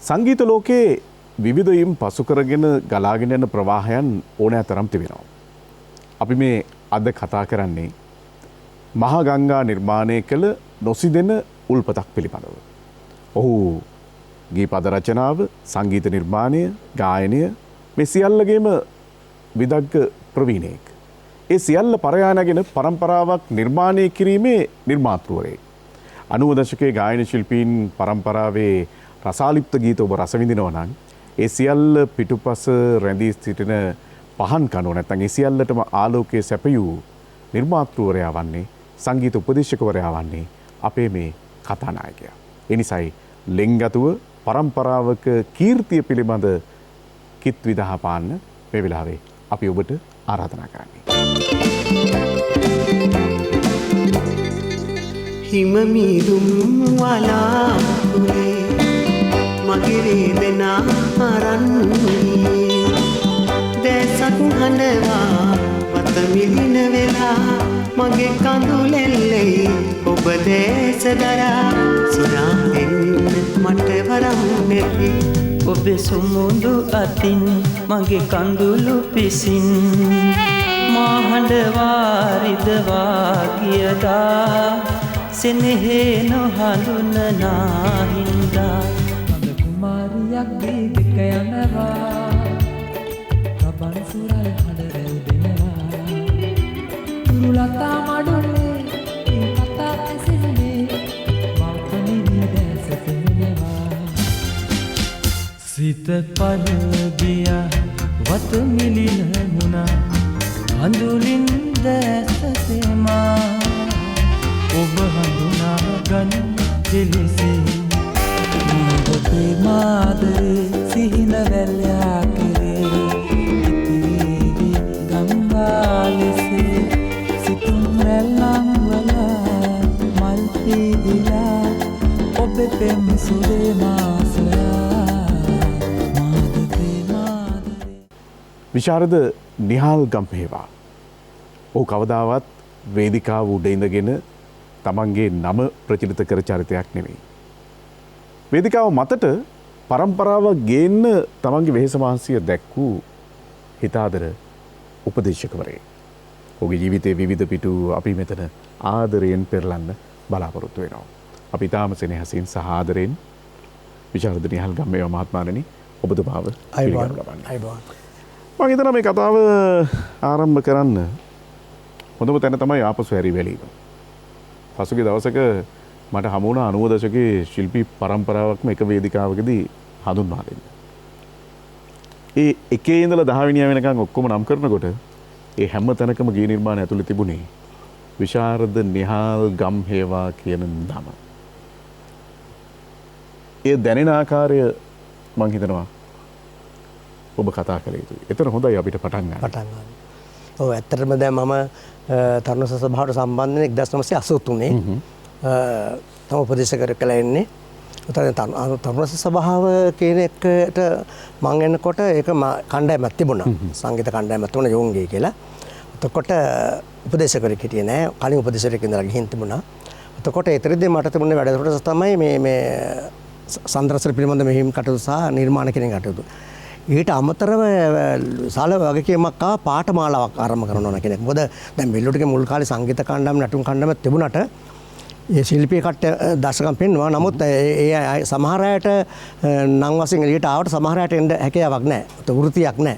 සංගීත ලෝකයේ විවිධයින් පසු කරගෙන ගලාගෙන යන ප්‍රවාහයන් ඕනෑ තරම් තිබෙනවා. අපි මේ අද කතා කරන්නේ මහා ගංගා නිර්මාණය කළ නොසිදෙන උල්පතක් පිළිබඳව. ඔහු ගී පද රචනාව, සංගීත නිර්මාණය, ගායනය මේ සියල්ලගේම විදග්ග ප්‍රවීණයෙක්. ඒ සියල්ල පරයානගෙන පරම්පරාවක් නිර්මාණය කිරීමේ නිර්මාතෘවරයෙක්. 90 දශකයේ ගායන ශිල්පීන් පරම්පරාවේ රසාලිප්ත ගීත ඔබ රස විඳිනවා නම් ඒ සියල්ල පිටුපස රැඳී සිටින පහන් කණුව නැත්නම් ඒ සියල්ලටම ආලෝකයේ සැපයූ නිර්මාතෘවරයා වන්නේ සංගීත උපදේශකවරයා වන්නේ අපේ මේ කතානායකයා. ඒ නිසායි ලෙන්ගතුව පරම්පරාවක කීර්තිය පිළිබඳ කිත් විදහා පාන්න මේ වෙලාවේ අපි ඔබට ආරාධනා කරන්නේ. හිම මීදුම් වලාකුලේ මගේ වෙනා අරන්නේ දැසක් හඬවා වත මිලින වෙලා මගේ කඳුලෙල්ලේ ඔබ දැස දරා සුරාෙන් මට වරම් නැති ඔබේ සුමුදු අතින් මගේ කඳුළු පිසින් මා හඬවා රිදවා ගියදා සෙනෙහේ නොහඳුනනා හින්දා මද කුමාරියක් දීපික යනවා රබන් සුරල් හඬ රැව් දෙනවා තුරුලතා මඩුල්ලේ ඒ කතා ඇසෙන්නේ මව්පනි විදැස පෙනෙනවා සිත පළගියා වත මිලින මුණා අඳුලින් දැස තෙමා ඔබ හඳුනා ගන්න දෙලෙසේ ඔබේ මාදරේ සිහින වැල්ලා කෙරේ ඉතිරි ගංගාලෙසේ සිතුම් රැල්ලන් වලා මල් පීදිලා ඔබේ පෙම් සුරේ මාසලා මාදරේ මාදරේ විශාරද නිහාල් ගම්පේවා. ඔහු කවදාවත් වේදිකාව උඩ ඉඳගෙන තමන්ගේ නම ප්‍රචලිත කර චරිතයක් නෙවෙයි. වේදිකාව මතට පරම්පරාව ගේන්න තමන්ගේ වෙහෙස මහන්සිය දැක්වූ හිතාදර උපදේශකවරයෙක්. ඔහුගේ ජීවිතයේ විවිධ පිටු අපි මෙතන ආදරයෙන් පෙරලන්න බලාපොරොත්තු වෙනවා. අපි තාම සෙනෙහසින් සහ ආදරයෙන් විශාරද නිහාල් ගම්පේවා මහත්මයාණනි ඔබතුමාව පිළිගනු ලබන්නේ. මම හිතනවා මේ කතාව ආරම්භ කරන්න හොඳම තැන තමයි ආපසු හැරි වැලීම. පසුගිය දවසක මට හමු වුණා 90 දශකයේ ශිල්පී පරම්පරාවක්ම එක වේදිකාවකදී හඳුන්වා දෙන්න. ඒ එකේ ඉඳලා 10 වෙනියා වෙනකන් ඔක්කොම නම් කරනකොට ඒ හැම තැනකම ගී නිර්මාණ ඇතුළේ තිබුණේ විශාරද නිහාල් ගම්හේවා කියන නම. ඒ දැනෙන ආකාරය මම හිතනවා ඔබ කතා කළ යුතුයි. ඒතර හොඳයි අපිට පටන් ගන්න. ඔව් ඇත්තටම දැන් මම තරුණ සභාවට සම්බන්ධ වෙන 1983 තම උපදේශකර කළා ඉන්නේ. තරුණ සභාව කියන එකට මම එනකොට ඒක කණ්ඩායමක් තිබුණා. සංගීත කණ්ඩායමක් තිබුණා යෝන්ගේ කියලා. එතකොට උපදේශකරෙක් හිටියේ නෑ. කලින් උපදේශකරෙක් ඉඳලා ගිහින් තිබුණා. එතකොට ඒතරදී මට තිබුණේ වැඩසටහන තමයි මේ සඳරසර පිළිබඳ මෙහිම් කටයුතු සහ නිර්මාණ කියන කටයුතු. ඊට අමතරව සාල වගකීමක් ආ පාඨමාලාවක් ආරම්භ කරනවා කියන එක. මොකද දැන් බෙල්ලොටිගේ මුල් කාලේ සංගීත කණ්ඩායම නටුම් කණ්ඩායම තිබුණාට ඒ ශිල්පී කට්ටිය දශකම් පෙන්වනවා. නමුත් ඒ සමහර අයට නම් වශයෙන් එළියට ආවට සමහර අයට එන්න හැකියාවක් නැහැ. වෘත්තියක් නැහැ.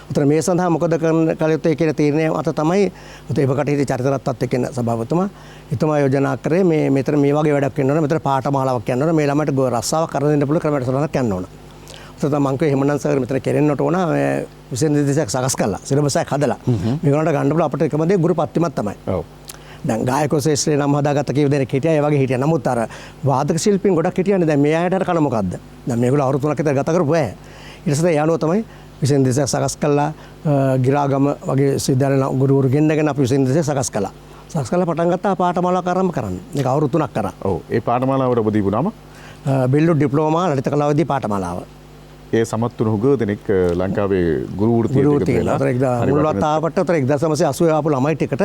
උතර මේ සඳහා මොකද කළ යුත්තේ කියන තීරණය මත තමයි ඒකට හිටි චරිතරත්වත් එක්කන සභාපතිතුමා එතුමා යෝජනා කරේ මෙතන මේ වගේ වැඩක් වෙන්න ඕන. මෙතන පාඨමාලාවක් යන්න ඕන. මේ ළමයට රස්සාවක් කරන් දෙන්න පුළුවන් ක්‍රමයට සරණක් යන්න ඕන. මං කිව්වා එහෙමනම් සර් මෙතන කෙරෙන්නට ඕන 22 දෙසක් සකස් කළා සිලබස් එකක් හදලා මේගොල්ලන්ට ගන්න පුළුවන් අපිට එකම දේ ගුරු පත්තිමත් තමයි. ඔව්. දැන් ගායකෝ ශ්‍රේෂ්ඨ නම් හදාගත්ත කීව දෙනෙක් හිටියා ඒ වගේ හිටියා. නමුත් අර වාදක ශිල්පීන් ගොඩක් හිටියනේ. දැන් මේ අයට අර කන මොකද්ද? දැන් මේගොල්ලෝ අවුරුදු 3ක් විතර ගත කරපු අය. ඊට පස්සේ යාළුවෝ තමයි 22 දෙසක් සකස් කළා ගිරාගම වගේ විශ්වවිද්‍යාල ගුරුවරු ගෙන්නගෙන අපි 22 දෙසක් සකස් කළා. සකස් කළා පටන් ගත්තා පාඨමාලාවක් ආරම්භ කරන්න. මේක අවුරුදු 3ක් කරා. ඔව්. ඒ පාඨමාලාවට ඔබ දීපු නම බෙල්ලොට් ඩිප්ලෝමා ලලිත කලාවේදී පාඨමාලාව. ඒ සමත් වුණු හුඟ දෙනෙක් ලංකාවේ ගුරු වෘත්තියට එකතු වෙලා මුල් වතාවට 1980 ආපු ළමයි ටිකට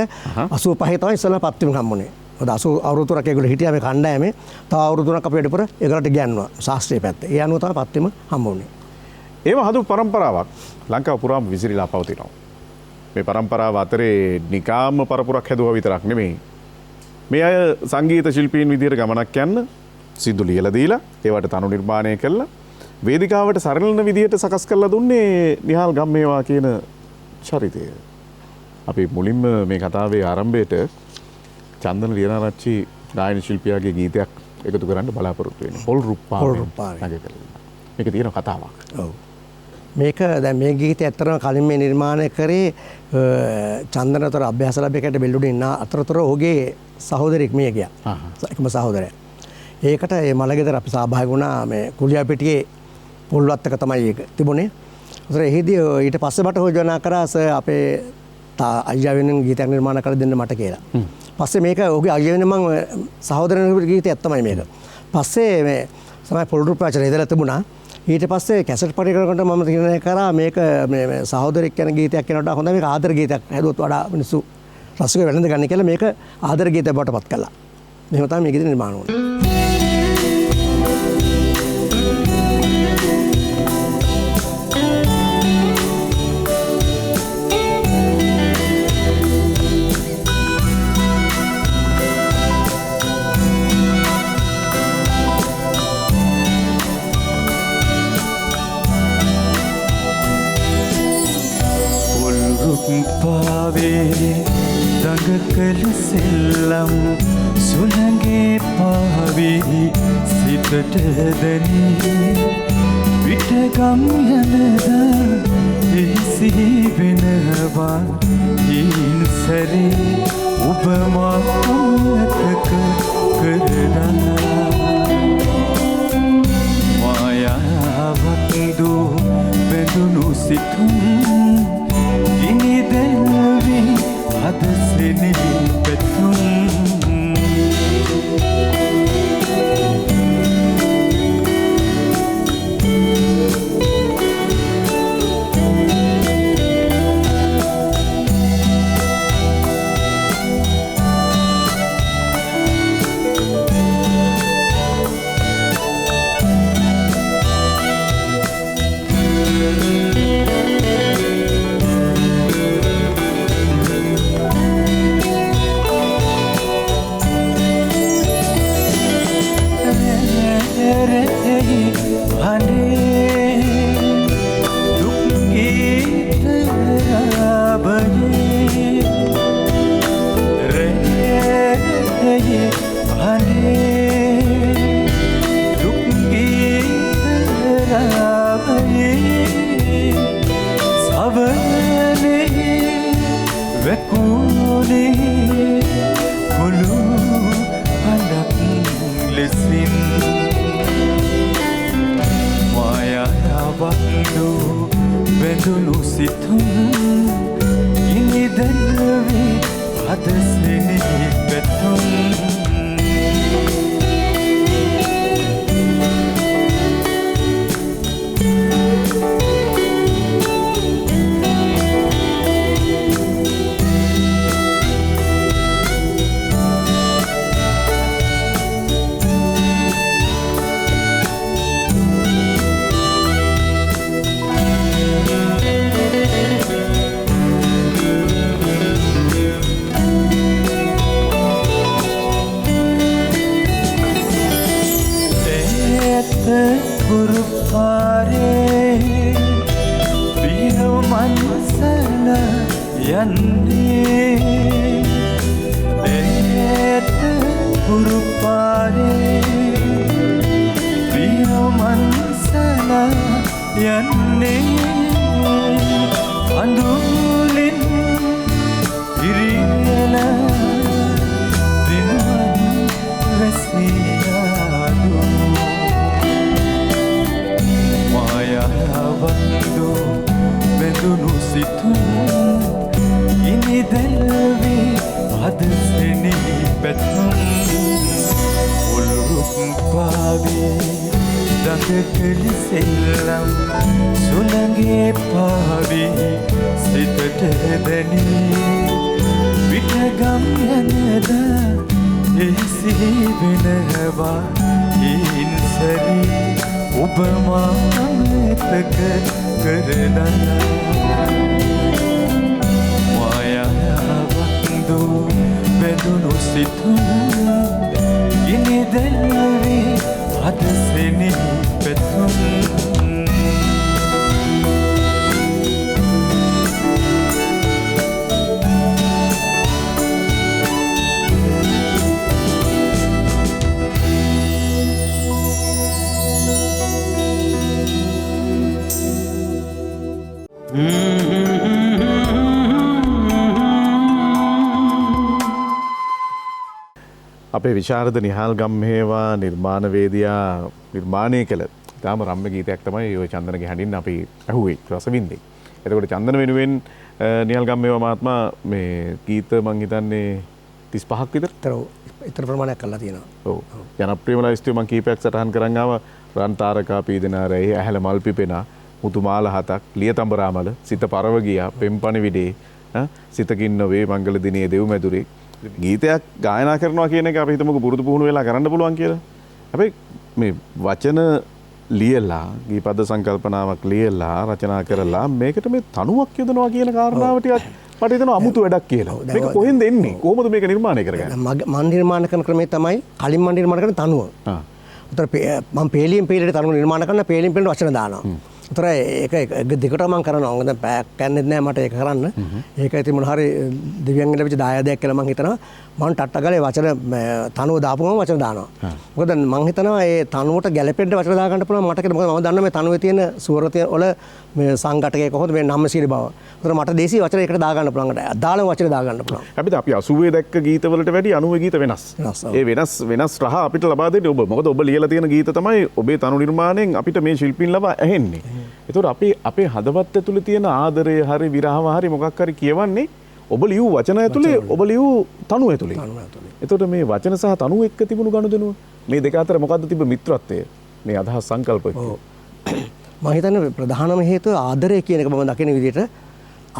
85 තමයි ඉස්සෙල්ලා පත්වීම හම්බුනේ. මොකද 80 අවුරුදු 3ක් ඒගොල්ලෝ හිටියා මේ කණ්ඩායමේ. තව අවුරුදු 3ක් අපි වැඩිපුර ඒගොල්ලන්ට ගියන්නවා ශාස්ත්‍රීය පැත්ත. ඒ අනුව තමයි පත්වෙම හම්බ වුනේ. ඒව හදු පරම්පරාවක් ලංකාව පුරාම විසිරීලා පවතිනවා. මේ පරම්පරාව අතරේ නිකාම්ම පරපුරක් හැදුවා විතරක් නෙමෙයි. මේ අය සංගීත ශිල්පීන් විදියට ගමනක් යන්න සින්දු ලියලා දීලා ඒවට තනු නිර්මාණය කළා. වේදිකාවට සරලන විදියට සකස් කරලා දුන්නේ නිහාල් ගම්මේවා කියන චරිතය. අපි මුලින්ම මේ කතාවේ ආරම්භයට චන්දන ලියනාරච්චි ගායන ශිල්පියාගේ ගීතයක් එකතු කරන්න බලාපොරොත්තු වෙන්නේ. පොල් රුප්පාවෙන්. මේක තියෙන කතාවක්. ඔව්. මේක දැන් මේ ගීතය ඇත්තටම කලින් මේ නිර්මාණය කරේ චන්දනතර අභ්‍යාස ලැබෙකට බෙල්ලුඩින් ඉන්න අතරතුර ඔහුගේ සහෝදරෙක් මිය ගියා. එකම සහෝදරයා. ඒකට මේ මලගෙදර අපි සහභාගී වුණා මේ කුලියාපිටියේ පොල්වත්තක තමයි ඒක තිබුණේ. ඒතර එහිදී ඊට පස්සේ මට යෝජනා කරා අපේ අයියා වෙනුවෙන් ගීතයක් නිර්මාණය කරලා දෙන්න මට කියලා. පස්සේ මේක ඔහුගේ අයියා වෙනුවෙන් මම සහෝදරයෙකුගේ ගීතයක් තමයි මේක. පස්සේ මේ තමයි පොල් රුප්පාචර ඉදලා තිබුණා. ඊට පස්සේ කැසට් පරිකරකට මම තීරණය කරා මේක මේ සහෝදරෙක් කියන ගීතයක් කියනකොට හොඳ මේක ආදර ගීතයක් හැදුවොත් වඩා මිනිස්සු රසික වෙලඳ ගන්න කියලා මේක ආදර ගීතයක් බවට පත් කළා. මෙහෙම තමයි මේ ගීත නිර්මාණය වුණේ. දඟකල සෙල්ලම් සුළඟේ පාවී සිතට දැනී විටගම් යනද එහිසි වෙනවා හින් සැරේ ඔබ මා අමතක කරනා මායාවක් දෝ බැඳුණු සිතුම් ඉනි දැල්වී අදසෙනෙහි පැතුම් එහිසිහි වෙනවා හීන් සැරී ඔබ මාමතක කරලා මායාවක් දෝ බැඳුණු සිතුම් ගිනි දැල්වී අද සෙනෙහි පැතුම් අපේ විශාරද නිහාල් ගම්හේවා නිර්මාණවේදියා නිර්මාණය කළ ඉතාම රම්‍ය ගීතයක් තමයි ඔය චන්දනගේ හැඬින් අපි ඇහුවේ රසවින්දේ. එතකොට චන්දන වෙනුවෙන් නිහාල් ගම්හේවා මහත්මයා මේ ගීත මං හිතන්නේ 35ක් විතර ඉතර ප්‍රමාණයක් කරලා තියෙනවා. ඔව්. ජනප්‍රියම ලයිස්තුවේ මං කීපයක් සටහන් කරන් ආවා. රන් තාරකා පීදනා රැහි ඇහැල මල් පිපෙනා මුතුමාල හතක් ලියතඹරාමල සිත පරව ගියා පෙම්පණ විඩේ සිතකින් නොවේ මංගල දිනේ දෙව් මැදුරේ ගීතයක් ගායනා කරනවා කියන එක අපි හිතමුකෝ පුරුදු පුහුණු වෙලා කරන්න පුළුවන් කියලා. හැබැයි මේ වචන ලියලා ගීපද සංකල්පනාවක් ලියලා රචනා කරලා මේකට මේ තනුවක් යොදනවා කියන කාරණාව ටිකක් මට හිතෙනවා අමුතු වැඩක් කියලා. මේක කොහෙන්ද එන්නේ? කොහොමද මේක නිර්මාණය කරගන්නේ? මම නිර්මාණය කරන ක්‍රමය තමයි කලින් මම නිර්මාණය කරන තනුව. උතර මම පේලියෙන් පේලට තනුව නිර්මාණය කරන පේලියෙන් පේලට වචන දානවා. උතර ඒක දෙකට මම කරනවා. මොකද පැයක් ගන්නෙත් නෑ මට ඒක කරන්න. ඒක ඉතින් මොන හරි දිව්‍යංගන ලැබිච්ච දායාදයක් කියලා මම හිතනවා. මම ටට්ටගලේ වචන තනුව දාපුවම වචන දානවා. මොකද මම හිතනවා ඒ තනුවට ගැළපෙන්න වචන දා ගන්න පුළුවන් මට කියලා. මොකද මම දන්නවා මේ තනුවේ තියෙන ස්වරතිය වල මේ සංඝටකය කොහොමද මේ නම්මශීලී බව. උතර මට දේශීය වචන එකට දා ගන්න පුළුවන්. අදාළ වචන දා ගන්න පුළුවන්. අපිට අපි 80 දැක්ක ගීත වලට වැඩි 90 ගීත වෙනස්. ඒ වෙනස් රහ අපිට ලබා දෙන්නේ ඔබ. මොකද ඔබ ලියලා තියෙන ගීත තමයි ඔබේ තනු නිර්මාණයෙන් අපිට මේ ශිල්පීන් ලබා ඇහෙන්නේ. ඒතකොට අපේ හදවත් ඇතුලේ තියෙන ආදරය හරි විරහව හරි මොකක් හරි කියවන්නේ ඔබ ලියූ වචන ඇතුලේ ඔබ ලියූ තනු ඇතුලේ. එතකොට මේ වචන සහ තනු එක්ක තිබුණු ගනුදෙනුව මේ දෙක අතර මොකද්ද තිබ්බ මිත්‍රත්වය? මේ අදහස් සංකල්ප එක්ක. මම හිතන්නේ ප්‍රධානම හේතුව ආදරය කියන එක මම දකින විදිහට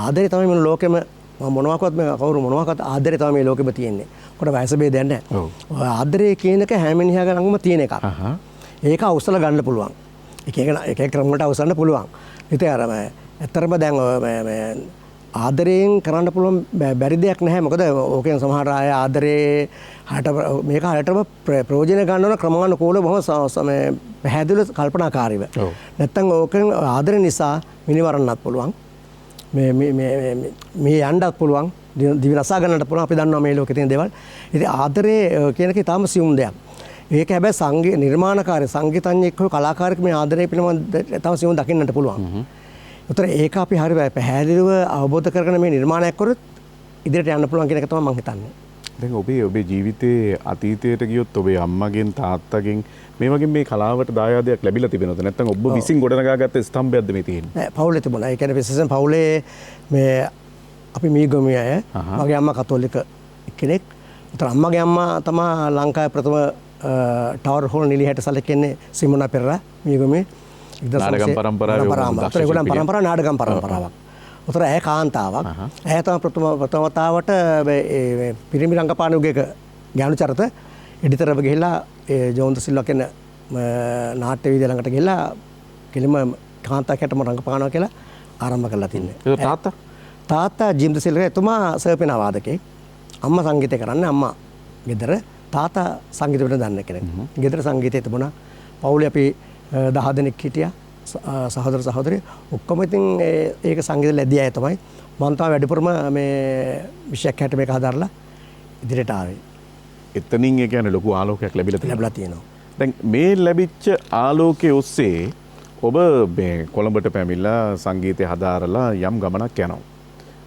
ආදරය තමයි මේ ලෝකෙම මොනවාකවත් මේ කවුරු මොනවාකවත් ආදරය තමයි මේ ලෝකෙම තියෙන්නේ. කොට වයස භේදයක් නැහැ. ආදරය කියන එක හැම මිනිහාගේ ළඟම තියෙන එකක්. ඒක අවසල ගන්න පුළුවන්. එක ක්‍රමකට අවසන්න පුළුවන්. ඉතින් අර ඇත්තරම දැන් ආදරයෙන් කරන්න පුළුවන් බැරි දෙයක් නැහැ. මොකද ඕකෙන් සමහර අය ආදරේ මේක හරියටම ප්‍රයෝජන ගන්න ඕන ක්‍රමානුකූලව බොහොම පැහැදිලිව කල්පනාකාරීව. නැත්තම් ඕකෙන් ආදරය නිසා මිනිවරන්නත් පුළුවන්. මේ යන්නත් පුළුවන්. දිවි රසා ගන්නත් පුළුවන්. අපි දන්නවා මේ ලෝකේ තියෙන දේවල්. ඉතින් ආදරේ කියන එක ඊටාම සියුම් දෙයක්. ඒක හැබැයි සංගීත නිර්මාණකාරී සංගීතඥයෙක් හෝ කලාකාරයෙක් මේ ආදරය පිළිබඳව තම සියුම් දකින්නට පුළුවන්. උතර ඒක අපි හරි පැහැදිලිව අවබෝධ කරගෙන මේ නිර්මාණයක් කරොත් ඉදිරියට යන්න පුළුවන් කියන එක තමයි මම හිතන්නේ. දැන් ඔබේ ජීවිතයේ අතීතයට ගියොත් ඔබේ අම්මගෙන් තාත්තගෙන් මේ වගේ මේ කලාවට දායාදයක් ලැබිලා තිබෙනවද? නැත්නම් ඔබ විසින් ගොඩනගාගත්ත ස්තම්භයක්ද මේ තියෙන්නේ? නෑ පවුලේ තිබුණා. ඒ කියන්නේ විශේෂයෙන් පවුලේ මේ අපි මීගොමි අය මගේ අම්මා කතෝලික කෙනෙක්. උතර අම්මගේ අම්මා තමයි ලංකාවේ ප්‍රථම ටවර් හෝල් නිලිහැට සැලකෙන්නේ සිමෝනා පෙරේරා මීගොමි නාටකම් පරම්පරාව නාටකම් පරම්පරාවක්. උතර ඇය කාන්තාවක්. ඇය තමයි ප්‍රථම වතාවට පිරිමි රංගපාන යුගයක ඥාන චරිත එඩිතරව ගිහිල්ලා ජෝන්ත සිල්වා කියන නාට්‍ය විද්‍යාව ළඟට ගිහිල්ලා කෙලිම කාන්තාවක් හැටම රංගපානවා කියලා ආරම්භ කරලා තින්නේ. ඒක තාත්තා ජීම්ද සිල්වා එතුමා සර්පිනා වාදකේ. අම්මා සංගීතය කරන්නේ අම්මා ගෙදර තාත්තා සංගීත වලට දන්න කෙනෙක්. ගෙදර සංගීතය තිබුණා. පවුලේ අපි 10 දෙනෙක් හිටියා. සහෝදර සහෝදරිය ඔක්කොම ඉතින් ඒක සංගීත ලැබිය අය තමයි. මම තමයි වැඩිපුරම මේ විෂයක් හැට මේක හදාරලා ඉදිරියට ආවේ. එතනින් ඒ කියන්නේ ලොකු ආලෝකයක් ලැබිලා තියෙනවා. දැන් මේ ලැබිච්ච ආලෝකයේ ඔස්සේ ඔබ මේ කොළඹට පැමිණලා සංගීතය හදාරලා යම් ගමනක් යනවා.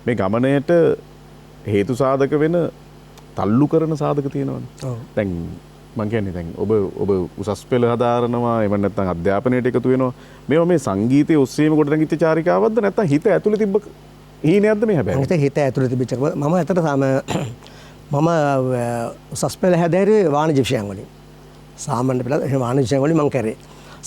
මේ ගමනේට හේතු සාධක වෙන තල්ලු කරන සාධක තියෙනවනේ. දැන් මං කියන්නේ දැන් ඔබ උසස් පෙළ හදාරනවා එහෙම නැත්නම් අධ්‍යාපනයට එකතු වෙනවා. මේවා මේ සංගීතයේ ඔස්සේම ගොඩනැගිච්ච චාරිකාවක්ද නැත්නම් හිත ඇතුලේ තිබ්බ හීනයක්ද මේ හැබැයි? හිත ඇතුලේ තිබිච්ච මම ඇත්තට මම උසස් පෙළ හැදෑරුවේ වාණිජ්‍ය විෂයන් වලින්. සාමාන්‍ය පෙළ වාණිජ්‍ය විෂයන් වලින් මං කරේ.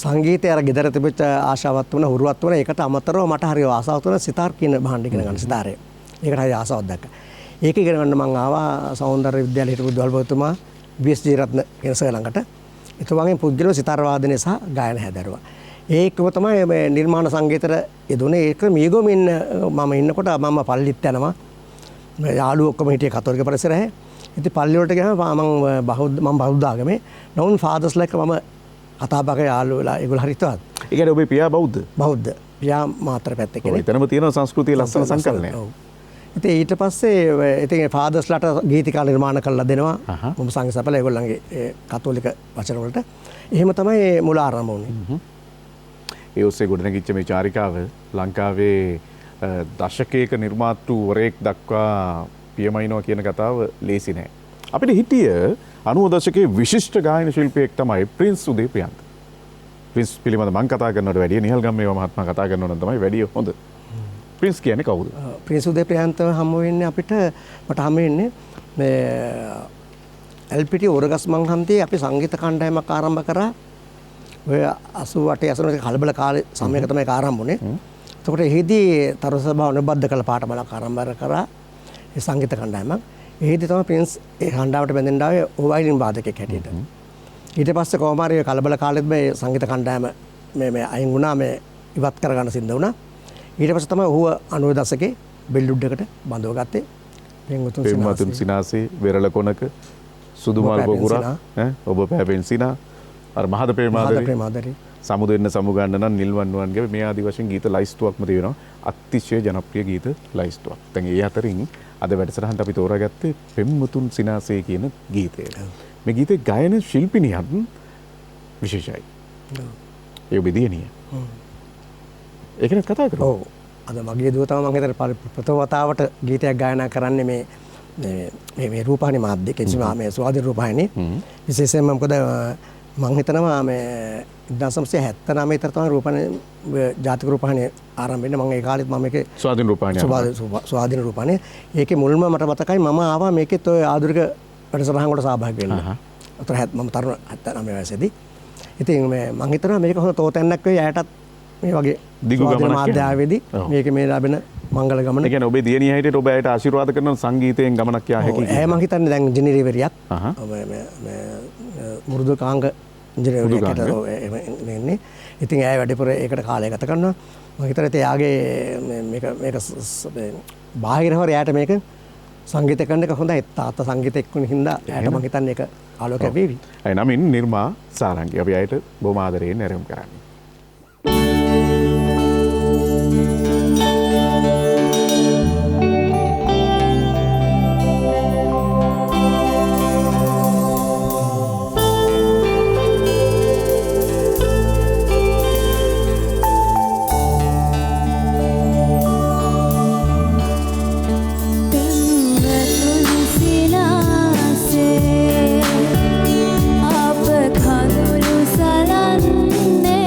සංගීතය අර ගෙදර තිබිච්ච ආශාවත් වුණා හුරුවත් වුණා. ඒකට අමතරව මට හරි ආසාවක් වුණා සිතාර් කියන භාණ්ඩ ඉගෙන ගන්න සිතාරය. ඒකට හරි ආසාවක් දැක්කා. ඒක ඉගෙන ගන්න මං ආවා සෞන්දර්ය විද්‍යාලයේ හිටපු විද්‍යාලපතිතුමා බී.එස්.ජී. රත්න කියන සර් ළඟට. එතුමාගේ පුද්ගලව සිතාර වාදනය සහ ගායන හැදෑරුවා. ඒකම තමයි මේ නිර්මාණ සංගීතයට යෙදුනේ. ඒක මීගොම ඉන්න මම ඉන්නකොට මම පල්ලිත් යනවා. යාළුවෝ ඔක්කොම හිටියේ කතෝලික පරිසරයේ. ඉතින් පල්ලි වලට ගියාම මම බෞද්ධ ආගමේ. නවුන් ෆාදර්ස්ලා එක්ක මම කතා බහ කරලා යාළුවෝ වෙලා ඒගොල්ලෝ හරිතවත්. ඒ කියන්නේ ඔබේ පියා බෞද්ධ? බෞද්ධ. පියා මාතර පැත්තේ කෙනෙක්. එතනම තියෙන සංස්කෘතිය ලස්සන සංකලනය. ඔව්. ඉතින් ඊට පස්සේ ඉතින් ෆාදර්ස්ලාට ගීතිකා නිර්මාණ කරලා දෙනවා. මොම සංගීත සපල ඒගොල්ලන්ගේ කතෝලික වචන වලට. එහෙම තමයි මුල ආරම්භ වුනේ. ඒ ඔස්සේ ගොඩනැගිච්ච මේ චාරිකාව ලංකාවේ දශකයක නිර්මාතෘවරයෙක් දක්වා පියමයිනවා කියන කතාව ලේසි නෑ. අපිට හිටිය 90 දශකයේ විශිෂ්ට ගායන ශිල්පියෙක් තමයි ප්‍රින්ස් උදේ ප්‍රියන්ත. ප්‍රින්ස් පිළිබඳ මම කතා කරනවට වැඩිය නිහල් ගම්මේවා මහත්මයා කතා කරනවා නම් තමයි වැඩිය හොඳ. ප්‍රින්ස් කියන්නේ කවුද? ප්‍රින්ස් උදේ ප්‍රියන්ත හම්බ වෙන්නේ අපිට මට හම්බ වෙන්නේ මේ එල්පිටි ඔරගස් මංහන්තියේ අපි සංගීත කණ්ඩායමක් ආරම්භ කරා. ඔය 88 89 කලබල කාලේ සමයක තමයි ඒක ආරම්භ වුනේ. එතකොට එහිදී තරු සභාව නිබද්ධ කළ පාඨමාලාවක් ආරම්භ කරා ඒ සංගීත කණ්ඩායමක්. එහිදී තමයි ප්‍රින්ස් ඒ කණ්ඩායමට බැඳෙන්න ආවේ වයලින් වාදකයෙක් හැටියට. ඊට පස්සේ කොහොම හරි කලබල කාලෙත් මේ සංගීත කණ්ඩායම මේ අයින් වුණා මේ ඉවත් කරගන්න සිද්ධ වුණා. ඊට පස්සේ තමයි ඔහුව 90 දශකේ බෙල්ලුඩ් එකට බඳව ගත්තේ. පෙම්වතුන් සිනාසේ වෙරළ කොනක සුදුමල් පොකුරා ඔබ පැවෙන් සිනා අර මහද ප්‍රේමාදරේ සමුදෙන්න සමුගන්න නම් නිල්වන්නුවන්ගේ මේ ආදි වශයෙන් ගීත ලයිස්තුවක්ම තියෙනවා. අතිශය ජනප්‍රිය ගීත ලයිස්තුවක්. දැන් ඒ අතරින් අද වැඩසටහනට අපි තෝරාගත්තේ පෙම්වතුන් සිනාසේ කියන ගීතය. මේ ගීතේ ගායන ශිල්පිනියත් විශේෂයි. ඒ ඔබ දියණිය. ඒකනේ කතා කරමු. ඔව්. අද මගේ දුව තමයි මම හිතන්නේ ප්‍රථම වතාවට ගීතයක් ගායනා කරන්නේ මේ රූපහානි මාධ්‍ය කෙන්චි මේ ස්වාධීන රූපහානි. විශේෂයෙන්ම මොකද මම හිතනවා මේ 1979 විතර තමයි රූපහානි ජාතික රූපහානි ආරම්භ වෙන්නේ. මම ඒ කාලෙත් මම මේකේ ස්වාධීන රූපහානි ස්වාධීන රූපහානි. ඒකේ මුල්ම මට මතකයි මම ආවා මේකෙත් ඔය ආධුනික වැඩසටහන් වලට සහභාගී වෙන්න. අතර මම තරුණ 79 වයසේදී. ඉතින් මම හිතනවා මේක හොඳ තෝතැන්නක් වෙයි ඇයටත් මේ වගේ දිගු ගමනක් මාධ්‍යාවේදී මේක මේ ලැබෙන මංගල ගමන. ඒ කියන්නේ ඔබේ දියණිය හැටියට ඔබ ඇයට ආශිර්වාද කරන සංගීතයෙන් ගමනක් යා හැකියි. ඇය මම හිතන්නේ දැන් ඉංජිනේරිවරියක්. මේ මුරුදු කාංග ඉංජිනේරිවරියක් ඉන්නේ. ඉතින් ඇය වැඩිපුර ඒකට කාලය ගත කරනවා. මම හිතන්නේ එයාගේ මේක බාහිරව එයාට මේක සංගීත කරන එක හොඳයි. තාත්තා සංගීතෙක් වුණ හින්දා ඇයට මම හිතන්නේ ඒක ආලෝකයක් වේවි. ඒ නමින් නිර්මා සාරංගි අපි ඇයට බොහොම ආදරයෙන් ආරම්භ කරන්නේ. आप खानुलु सलन्ने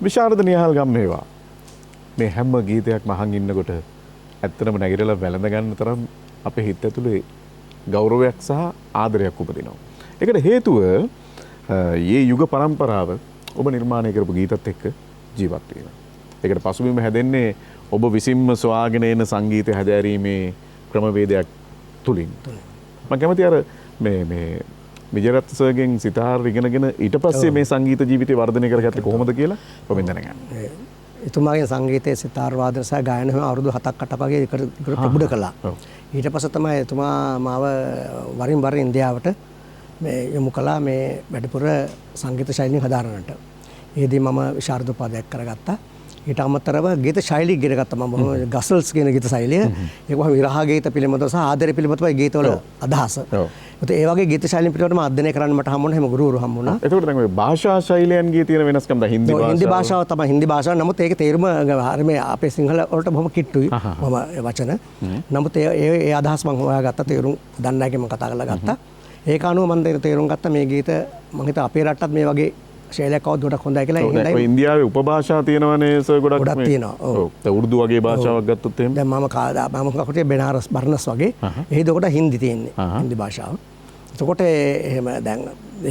විශාරද නිහාල් ගම්මේවා මේ හැම ගීතයක් මහන් ඉන්නකොට ඇත්තටම නැගිටලා වැළඳ ගන්න තරම් අපේ හිත ඇතුලේ ගෞරවයක් සහ ආදරයක් උපදිනවා. ඒකට හේතුව මේ යුග පරම්පරාව ඔබ නිර්මාණය කරපු ගීතත් එක්ක ජීවත් වීම. ඒකට පසුබිම හැදෙන්නේ ඔබ විසින්ම සොයාගෙන එන සංගීත හැදෑරීමේ ක්‍රමවේදයක් තුලින්. මම කැමති අර මේ විජයරත් සර්ගෙන් සිතාර් ඉගෙනගෙන ඊට පස්සේ මේ සංගීත ජීවිතය වර්ධනය කරගත්තේ කොහොමද කියලා කොහෙන්ද දැනගන්න. එතුමාගේ සංගීතයේ සිතාර් වාදන සහ ගායන හැම අවුරුදු 7ක් 8ක් වගේ එකට ප්‍රබුද්ධ කළා. ඊට පස්සේ තමයි එතුමා මාව වරින් වර ඉන්දියාවට මේ යොමු කළා මේ වැඩිපුර සංගීත ශෛලිය හදාරන්නට. ඒදී මම විශාරද උපාධියක් කරගත්තා. ඊට අමතරව ගීත ශෛලිය ඉගෙන ගත්තා මම බොහොම ගසල්ස් කියන ගීත ශෛලිය. ඒක කොහොම විරහ ගීත පිළිබඳව සහ ආදරය පිළිබඳව ගීතවල අදහස. ඒ වගේ ගීත ශෛලිය පිළිබඳව අධ්‍යයනය කරන්න මට හම්බුණා. හැම ගුරුවරු හම්බුණා. එතකොට දැන් ඔය භාෂා ශෛලියන්ගේ තියෙන වෙනස්කම් දැන් හින්දි භාෂාව තමයි හින්දි භාෂාව. නමුත් ඒකේ තේරුම හරිය මේ අපේ සිංහල වලට බොහොම කිට්ටුයි. මම වචන. නමුත් ඒ අදහස් මම හොයාගත්තා. තේරුම් දන්නේ නැහැ මම කතා කරලා ගත්තා. ඒක අනුව මම තේරුම් ගත්තා මේ ගීත මම හිතා අපේ රටත් මේ වගේ ශෛලියක් આવුත් ගොඩක් හොඳයි කියලා. ඒ ඔය ඉන්දියාවේ උපභාෂා තියෙනවනේ සර් ගොඩක් තියෙනවා. ඔව්. දැන් උර්දු වගේ භාෂාවක් ගත්තොත් එහෙම. දැන් මම කකුටේ බෙනාරස් බර්නස් වගේ. එහි දොකට හින්දි තියෙන්නේ. හින්දි භාෂාව. එතකොට එහෙම දැන්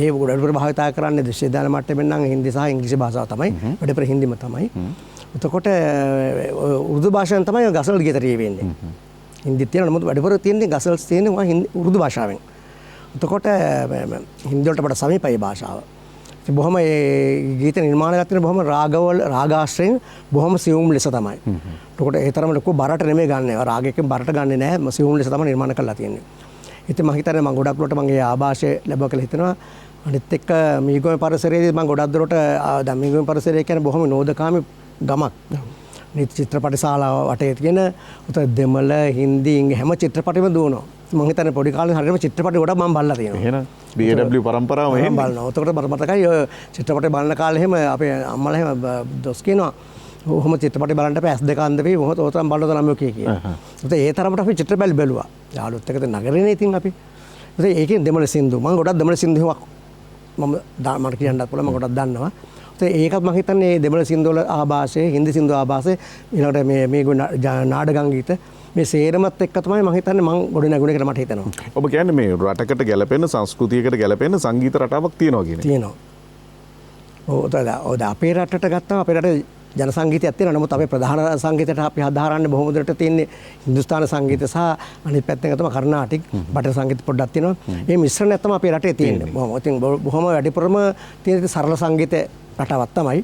ඒ ගොඩට භාවිතා කරන්නේ විශ්වවිද්‍යාල මට්ටමින් නම් හින්දි සහ ඉංග්‍රීසි භාෂාව තමයි. වැඩිපුර හින්දිම තමයි. එතකොට උර්දු භාෂාවෙන් තමයි ගසල් ගීත රියෙන්නේ. හින්දි තියෙනවා නමුත් වැඩිපුර තියෙන්නේ ගසල්ස් තියෙන්නේ උර්දු භාෂාවෙන්. එතකොට හින්දි වලට වඩා සමීපයි භාෂාව. ඉතින් බොහොම ඒ ගීත නිර්මාණය කරන බොහොම රාගාශ්‍රයෙන් බොහොම සියුම් ලෙස තමයි. එතකොට ඒ තරම ලොකු බරට නෙමෙයි ගන්නෙ. රාගයකින් බරට ගන්නෙ නැහැ. සියුම් ලෙස තමයි නිර්මාණය කරලා තියෙන්නේ. ඉතින් මම හිතන්නේ මම ගොඩක් දුරට මගේ ආభాෂය ලැබුවා කියලා හිතනවා. අනිත් එක්ක මීගොම පරිසරයේදී මම ගොඩක් දුරට දැන් මීගොම පරිසරය කියන්නේ බොහොම නෝදකාමී ගමක්. මේ චිත්‍රපට ශාලාව වටේ තියෙන උතර දෙමළ හින්දි හැම චිත්‍රපටෙම දුවනවා. මම හිතන්නේ පොඩි කාලේ හරියටම චිත්‍රපට ගොඩක් මම බලලා තියෙනවා. එහෙනම් BW පරම්පරාව එහෙම බලනවා. එතකොට මට මතකයි ඔය චිත්‍රපට බලන කාලේ එහෙම අපේ අම්මලා එහෙම දොස් කියනවා. ඔහොම චිත්‍රපට බලන්න බෑ S2 අන්දවේ මොහොත ඔතන බලලා ළමයෝ කිය. ඒ තරමට අපි චිත්‍රපට බැලුවා. යාළුවොත් එක්ක නගරේනේ ඉතින් අපි. ඒකෙන් දෙමළ සින්දු මම ගොඩක් දෙමළ සින්දුවක් මට කියන්නත් පුළුවන් මම ගොඩක් දන්නවා. ඒකත් මම හිතන්නේ දෙමළ සින්දු වල ආభాෂය හින්දි සින්දු ආభాෂය ඊළඟට මේ නාඩගම් ගීත මේ සේරමත් එක්ක තමයි මම හිතන්නේ මම ගොඩ නැගුණේ කියලා මට හිතෙනවා. ඔබ කියන්නේ මේ රටකට ගැලපෙන සංස්කෘතියකට ගැලපෙන සංගීත රටාවක් තියෙනවා කියන්නේ. තියෙනවා. ඔව් අපේ රටට ගත්තම අපේ රටේ ජන සංගීතයක් තියෙනවා. නමුත් අපේ ප්‍රධාන සංගීතයට අපි හදාරන්නේ බොහොම දුරට තියෙන්නේ හින්දුස්තාන සංගීත සහ අනිත් පැත්තෙන් තමයි කර්ණාටික් බටර් සංගීත පොඩ්ඩක් තියෙනවා. මේ මිශ්‍රණයක් තමයි අපේ රටේ තියෙන්නේ. ඉතින් බොහොම වැඩිපුරම තියෙන සරල සංගීත රටාවක් තමයි.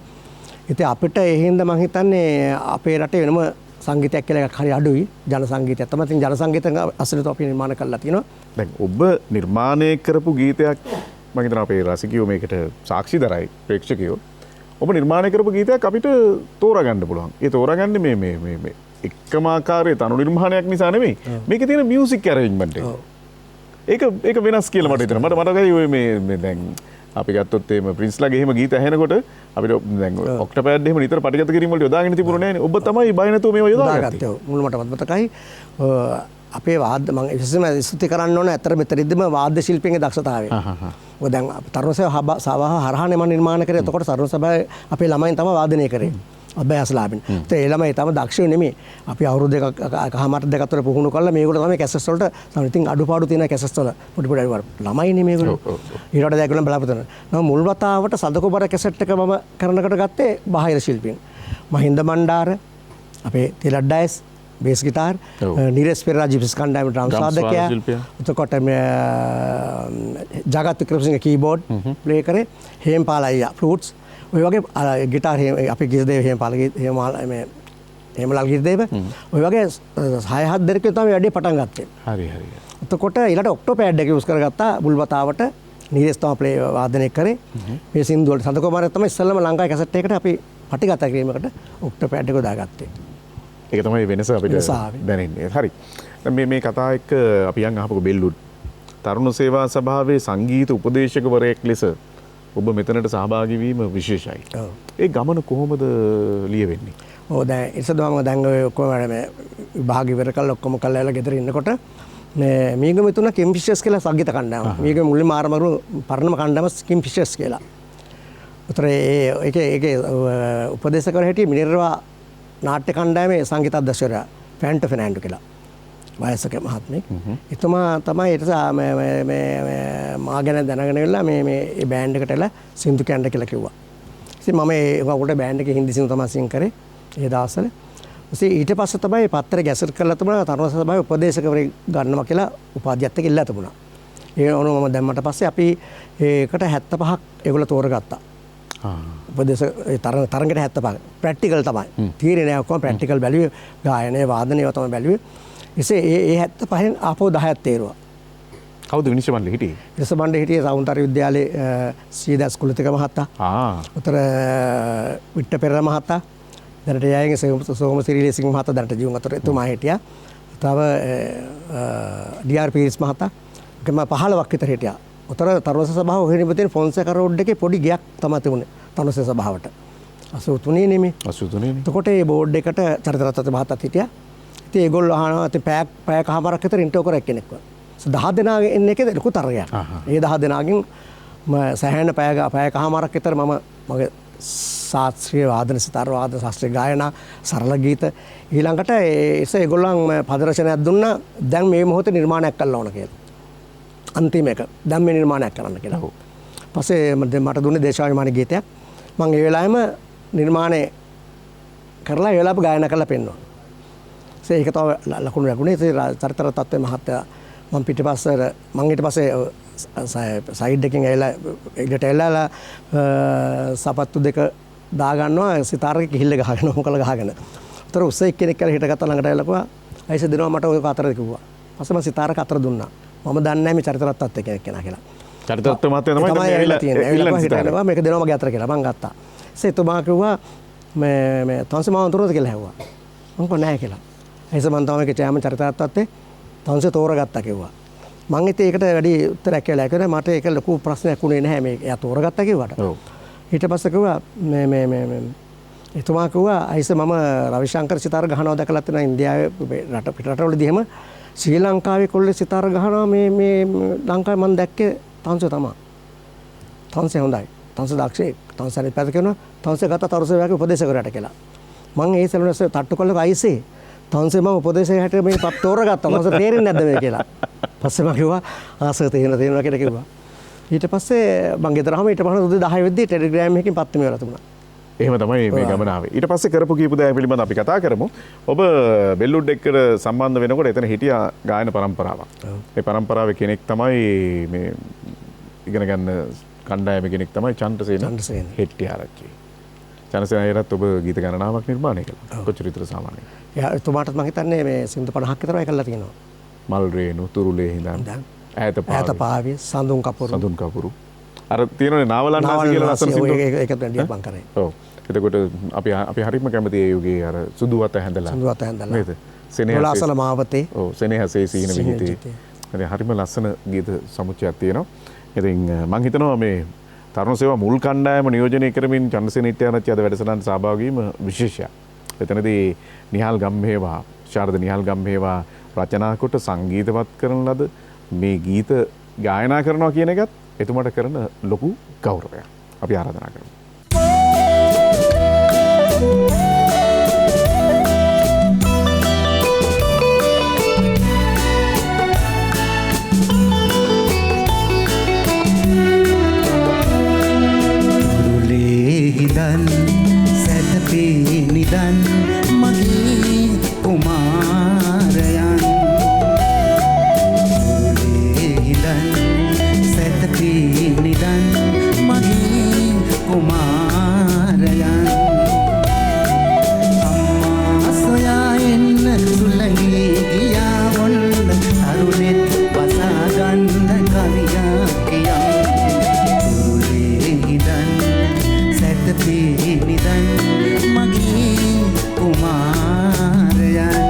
ඉතින් අපිට ඒ හින්දා මම හිතන්නේ අපේ රටේ වෙනම සංගීතයක් කියලා එකක් හරි අඩුයි. ජන සංගීතයක් තමයි. ඉතින් ජන සංගීතය අසලට අපි නිර්මාණය කරලා තියෙනවා. දැන් ඔබ නිර්මාණය කරපු ගීතයක් මම හිතනවා අපේ රසිකයෝ මේකට සාක්ෂි දරයි ප්‍රේක්ෂකයෝ. ඔබ නිර්මාණය කරපු ගීතයක් අපිට තෝරාගන්න පුළුවන්. ඒ තෝරාගන්නේ මේ එකම ආකාරයේ තනු නිර්මාණයක් නිසා නෙමෙයි. මේකේ තියෙන මියුසික් ඇරේන්ජ්මන්ට් එක. ඒක වෙනස් කියලා මට හිතෙනවා. මට මතකයි ඔය මේ දැන් අපි ගත්තොත් එහෙම ප්‍රින්ස්ලාගේ එහෙම ගීත ඇහෙනකොට අපිට දැන් ඔක්ටෝපෑඩ් එහෙම නිතර පටිගත කිරීම වලට යොදාගෙන තිබුණේ නැහැ නේ. ඔබ තමයි බය නැතුව මේව යොදාගත්තේ. මුල මට මතකයි අපේ වාද්‍ය මම විශේෂයෙන්ම ස්තුති කරන්න ඕන අතර මෙතනදිම වාද්‍ය ශිල්පීන්ගේ දක්ෂතාවය. මොකද දැන් තරුණ සභාව හරහානේ මම නිර්මාණය කරේ. එතකොට තරුණ සභාවේ අපේ ළමයින් තමයි වාදනය කරේ. අභ්‍යාස ලාභින්. ඒ ළමයි තම දක්ෂයෝ නෙමෙයි. අපි අවුරුදු දෙකක් අතර පුහුණු කළා මේගොල්ලෝ තමයි කැසට් වලට ඉතින් අඩුපාඩු තියෙන කැසට් වල පොඩි පොඩි අඩුපාඩු. ළමයිනේ මේගොල්ලෝ. ඊට වඩා දැන් බලාපොරොත්තු වෙනවා. මුල් වතාවට සදකෝබර කැසට් එක මම කරනකොට ගත්තේ බාහිර ශිල්පීන්. මහින්ද මණ්ඩාර අපේ තිලඩ්ඩයිස් බේස් ගිටාර් නිරේස් පෙරේරා ජිප්සි කණ්ඩායමේ ඩ්‍රම් සාධකයා එතකොට මේ ජගත් වික්‍රමසිංහ කීබෝඩ් ප්ලේ කරේ හේම්පාල අයියා ෆ්ලූට්ස් ඔය වගේ ගිටාර් අපි ගිරිදේව හේම්පාල මේ හේමලාල් ගිරිදේව ඔය වගේ 6-7 දෙනෙක් තමයි වැඩි පටන් ගත්තේ. හරි. එතකොට ඊළඟට ඔක්ටෝපෑඩ් එක යූස් කරගත්තා බුල්වතාවට නිරේස් තමයි ප්ලේ වාදනය කරේ. මේ සින්දු වල සඳකුමාරය තමයි ඉස්සෙල්ලාම ලංකාවේ කැසට් එකකට අපි පටිගත කිරීමකට ඔක්ටෝපෑඩ් එක දාගත්තේ. ඒක තමයි වෙනස අපිට දැනෙන්නේ. හරි. දැන් මේ කතා එක්ක අපි යන් අහපුව බෙල්ලුඩ් තරුණ සේවා සභාවේ සංගීත උපදේශකවරයෙක් ලෙස ඔබ මෙතනට සහභාගී වීම විශේෂයි. ඒ ගමන කොහොමද ලියවෙන්නේ? ඔව් දැන් ඉස්සෙල්ලාම දැන් ඔය ඔක්කොම මේ විභාග ඉවර කරලා ඔක්කොම කරලා ගෙදර ඉන්නකොට මේ මීගම තුන කිම් ෆිෂර්ස් කියලා සංගීත කණ්ඩායම. මීගම මුලින්ම ආරම්භ පරණම කණ්ඩායම කිම් ෆිෂර්ස් කියලා. උතර ඒකේ උපදේශකවර හිටියේ මිනිරවා නාට්‍ය කණ්ඩායමේ සංගීත අධ්‍යක්ෂකවරයා ෆැන්ටෝ ෆර්නැන්ඩෝ කියලා වයසක මහත්මයෙක්. එතුමා තමයි ඊට මා ගැන දැනගෙන ඉල්ලා මේ බෑන්ඩ් එකට එලා සින්දු කියන්න කියලා කිව්වා. ඉතින් මම ඒකට බෑන්ඩ් එකේ හින්දි සින්දු තමයි සින් කරේ ඒ දවස්වල. ඊට පස්සේ තමයි පත්තරේ ගැසට් කරලා තිබුණා තරුණ සභාවේ උපදේශකවරයෙක් ගන්නවා කියලා උපාධියත් එක්ක ඉල්ලා තිබුණා. ඒ අනුව මම දැම්මට පස්සේ අපි ඒකට 75ක් ඒගොල්ලෝ තෝරගත්තා. උපදේශ තරඟට 75 ප්‍රැක්ටිකල් තමයි. තියරි නෑ ඔක්කොම ප්‍රැක්ටිකල් බැලුවේ ගායනය වාදනය ඒවා තමයි බැලුවේ. ඉතින් ඒ 75න් ආපහු 10ක් තේරුවා. කවුද විනිශ්චය මණ්ඩලෙ හිටියේ? විනිශ්චය මණ්ඩලෙ හිටියේ සෞන්දර්ය විද්‍යාලයේ සීදාස් කුලතික මහතා. උතර විට්ට පෙරේරා මහතා. දැනට එයාගේ සෝමසිරි සිංහ මහතා දැනට ජීවත් අතර එතුමා හිටියා. තව ඩී.ආර්. පීරිස් මහතා. කම 15ක් විතර හිටියා. උතර තරුණ සභාව ඔහෙනිපතේ ෆොන්සේකා රෝඩ් එකේ පොඩි ගයක් තමයි තිබුණේ තරුණ සභාවට. 83 නෙමෙයි. 83 නෙමෙයි. එතකොට මේ බෝඩ් එකට චරිතරත්න මහතාත් හිටියා. ඉතින් ඒගොල්ලෝ අහනවා ඉතින් පැයකමාරක් විතර ඉන්ටර්වයුව කරා එක්කෙනෙක්ව. 10 දෙනාගේ එන්න එකේ ලොකු තරගයක්. ඒ 10 දෙනාගෙන් සෑහෙන පැයකමාරක් විතර මම මගේ ශාස්ත්‍රීය වාදන සිතාර වාදන ශාස්ත්‍රීය ගායනා සරල ගීත ඊළඟට ඒගොල්ලන් පද රචනයක් දුන්නා දැන් මේ මොහොතේ නිර්මාණයක් කරන්න ඕන කියලා. අන්තිම එක දැන් මේ නිර්මාණයක් කරන්න කියලා. පස්සේ මට දුන්නේ දේශාභිමානී ගීතයක්. මම ඒ වෙලාවෙම නිර්මාණය කරලා ඒ වෙලාවට ගායනා කරලා පෙන්නුවා. ඒක තමයි ලකුණු ලැබුණේ. චරිතර තත්ත්වයේ මහත්තයා මම පිටිපස්සට මම ඊට පස්සේ සයිඩ් එකකින් ඇවිල්ලා එකට ඇවිල්ලා සපත්තු දෙක දා ගන්නවා සිතාරේ කිහිල්ල ගහගෙන මොකල ගහගෙන. උතර උස්සේ එක්කෙනෙක් කියලා හිටගත්ත ළඟට ඇවිල්ලා කිව්වා අයිස දෙනවා මට ඔය අතර කිව්වා. පස්සේ මම සිතාරක අතර දුන්නා. මම දන්නේ නැහැ මේ චරිතරත් තත්ත්වය කෙනෙක් කියලා. චරිතරත් මහත්තයා තමයි ඇවිල්ලා තියෙන්නේ. මේක දෙනවා මගේ අතර කියලා මම ගත්තා. ඊසේ එතුමා කිව්වා මේ තවන්සේ මම අඳුරද කියලා ඇහුවා. මම කිව්වා නැහැ කියලා. ඊසේ මම තමයි චෑම චරිතරත් තත්ත්වේ තවන්සේ තෝරගත්තා කිව්වා. මං ඉතින් ඒකට වැඩි උත්තරයක් කියලා කිව්වා. මට ඒක ලොකු ප්‍රශ්නයක් උනේ නැහැ මේ එයා තෝරගත්තා කිව්වට. ඊට පස්සේ කිව්වා මේ එතුමා කිව්වා අයිස මම රවිශංකර සිතාර ගහනවා දැකලා තියෙනවා ඉන්දියාවේ රට පිටරටවලදී එහෙම ශ්‍රී ලංකාවේ කොල්ලේ සිතාර ගහනවා මේ ලංකාවේ මම දැක්කේ තවන්සේ තමයි. තවන්සේ හොඳයි. තවන්සේ දක්ෂයෙක්. තවන්සේ පැත කරනවා. තවන්සේ ගත්ත තරුසේවගේ උපදේශකවරයාට කියලා. මං ඒ සෙලුනස් තට්ටු කළා අයිසේ තවන්සේ මම උපදේශකයා හැටියට මේ පත් තෝරගත්තා. මම තේරෙන්නේ නැද්ද මේ කියලා. පස්සේ මම කිව්වා ආසය තේරෙනවා කියලා කිව්වා. ඊට පස්සේ මං ගෙදරම ඊට පස්සේ උදේ 10 වෙද්දී ටෙලිග්‍රෑම් එකකින් පත් වෙලා තිබුණා. එහෙම තමයි මේ ගමන ආවේ. ඊට පස්සේ කරපු කීප දේ පිළිබඳව අපි කතා කරමු. ඔබ බෙල්ලුඩ් එක්ක සම්බන්ධ වෙනකොට එතන හිටියා ගායන පරම්පරාවක්. ඒ පරම්පරාවේ කෙනෙක් තමයි මේ ඉගෙන ගන්න කණ්ඩායමේ කෙනෙක් තමයි චන්ද්‍රසේන හෙට්ටිආරච්චි. චන්ද්‍රසේන අයරත් ඔබ ගීත ගණනාවක් නිර්මාණය කළා. කොච්චර විතර සාමාන්‍යයෙන්? එයා එතුමාටත් මම හිතන්නේ මේ සින්දු 50ක් විතර කරලා තියෙනවා. මල් රේණු තුරුලේ හිඳන් ඈත පාවි සඳුන් කපුරු අර තියෙනනේ නාවලන්නාස කියලා ලස්සන සින්දු ඒක දෙයක් මම කරේ. ඔව්. එතකොට අපි හරිම කැමති ඒ යුගයේ අර සුදු වත හැඳලා නේද? සෙනෙහසල මාවතේ. ඔව් සෙනෙහසේ සීන විහිිතේ. හරිම ලස්සන ගීත සමුච්චයක් තියෙනවා. ඉතින් මම හිතනවා මේ තරුණ සේවා මුල් කණ්ඩායම නියෝජනය කරමින් චන්ද්‍රසේන හෙට්ටිආරච්චි අද වැඩසටහනට සහභාගී වීම විශේෂයක්. එතනදී නිහාල් ගම්හේවා ශාරද නිහාල් ගම්හේවා රචනා කොට සංගීතවත් කරන ලද මේ ගීත ගායනා කරනවා කියන එකත් එතුමාට කරන ලොකු ගෞරවයක්. අපි ආරාධනා කරමු. හිදන් සැතපේ නිදන් මගේ කුමාරයන් හිදන් සැතපේ නිදන් මගේ කුමාරයන් අම්මා සොයා එන්න සුළඟේ ගියා වොන්න අරුණෙත් වසාගන්න කවියා කියා හිදන් නිදන් මගේ කුමාරයන්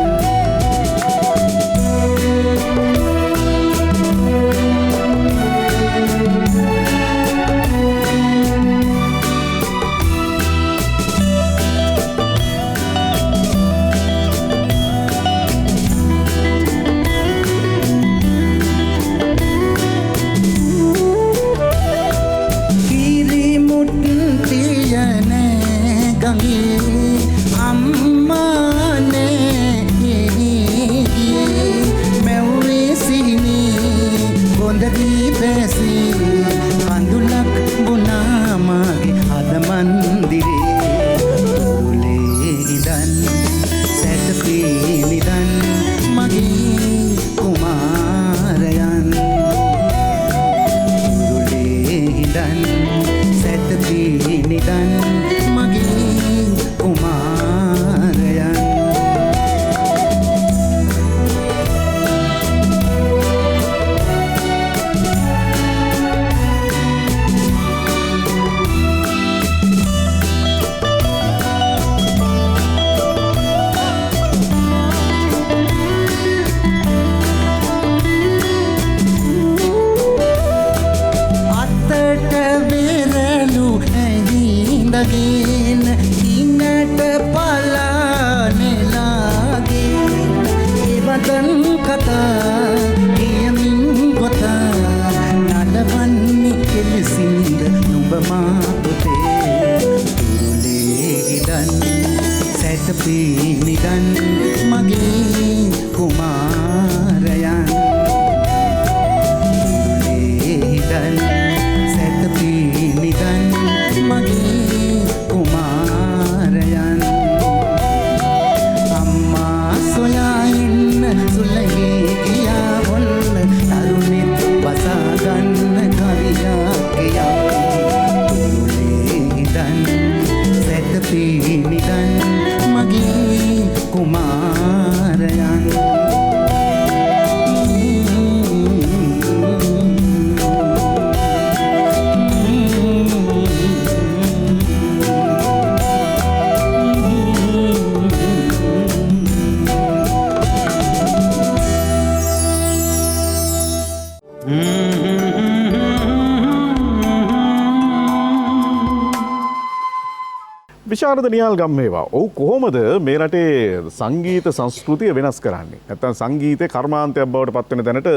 විශාරද නිහාල් ගම්මේවා. ඔව් කොහොමද මේ රටේ සංගීත සංස්කෘතිය වෙනස් කරන්නේ? නැත්නම් සංගීතේ කර්මාන්තයක් බවට පත් වෙන තැනට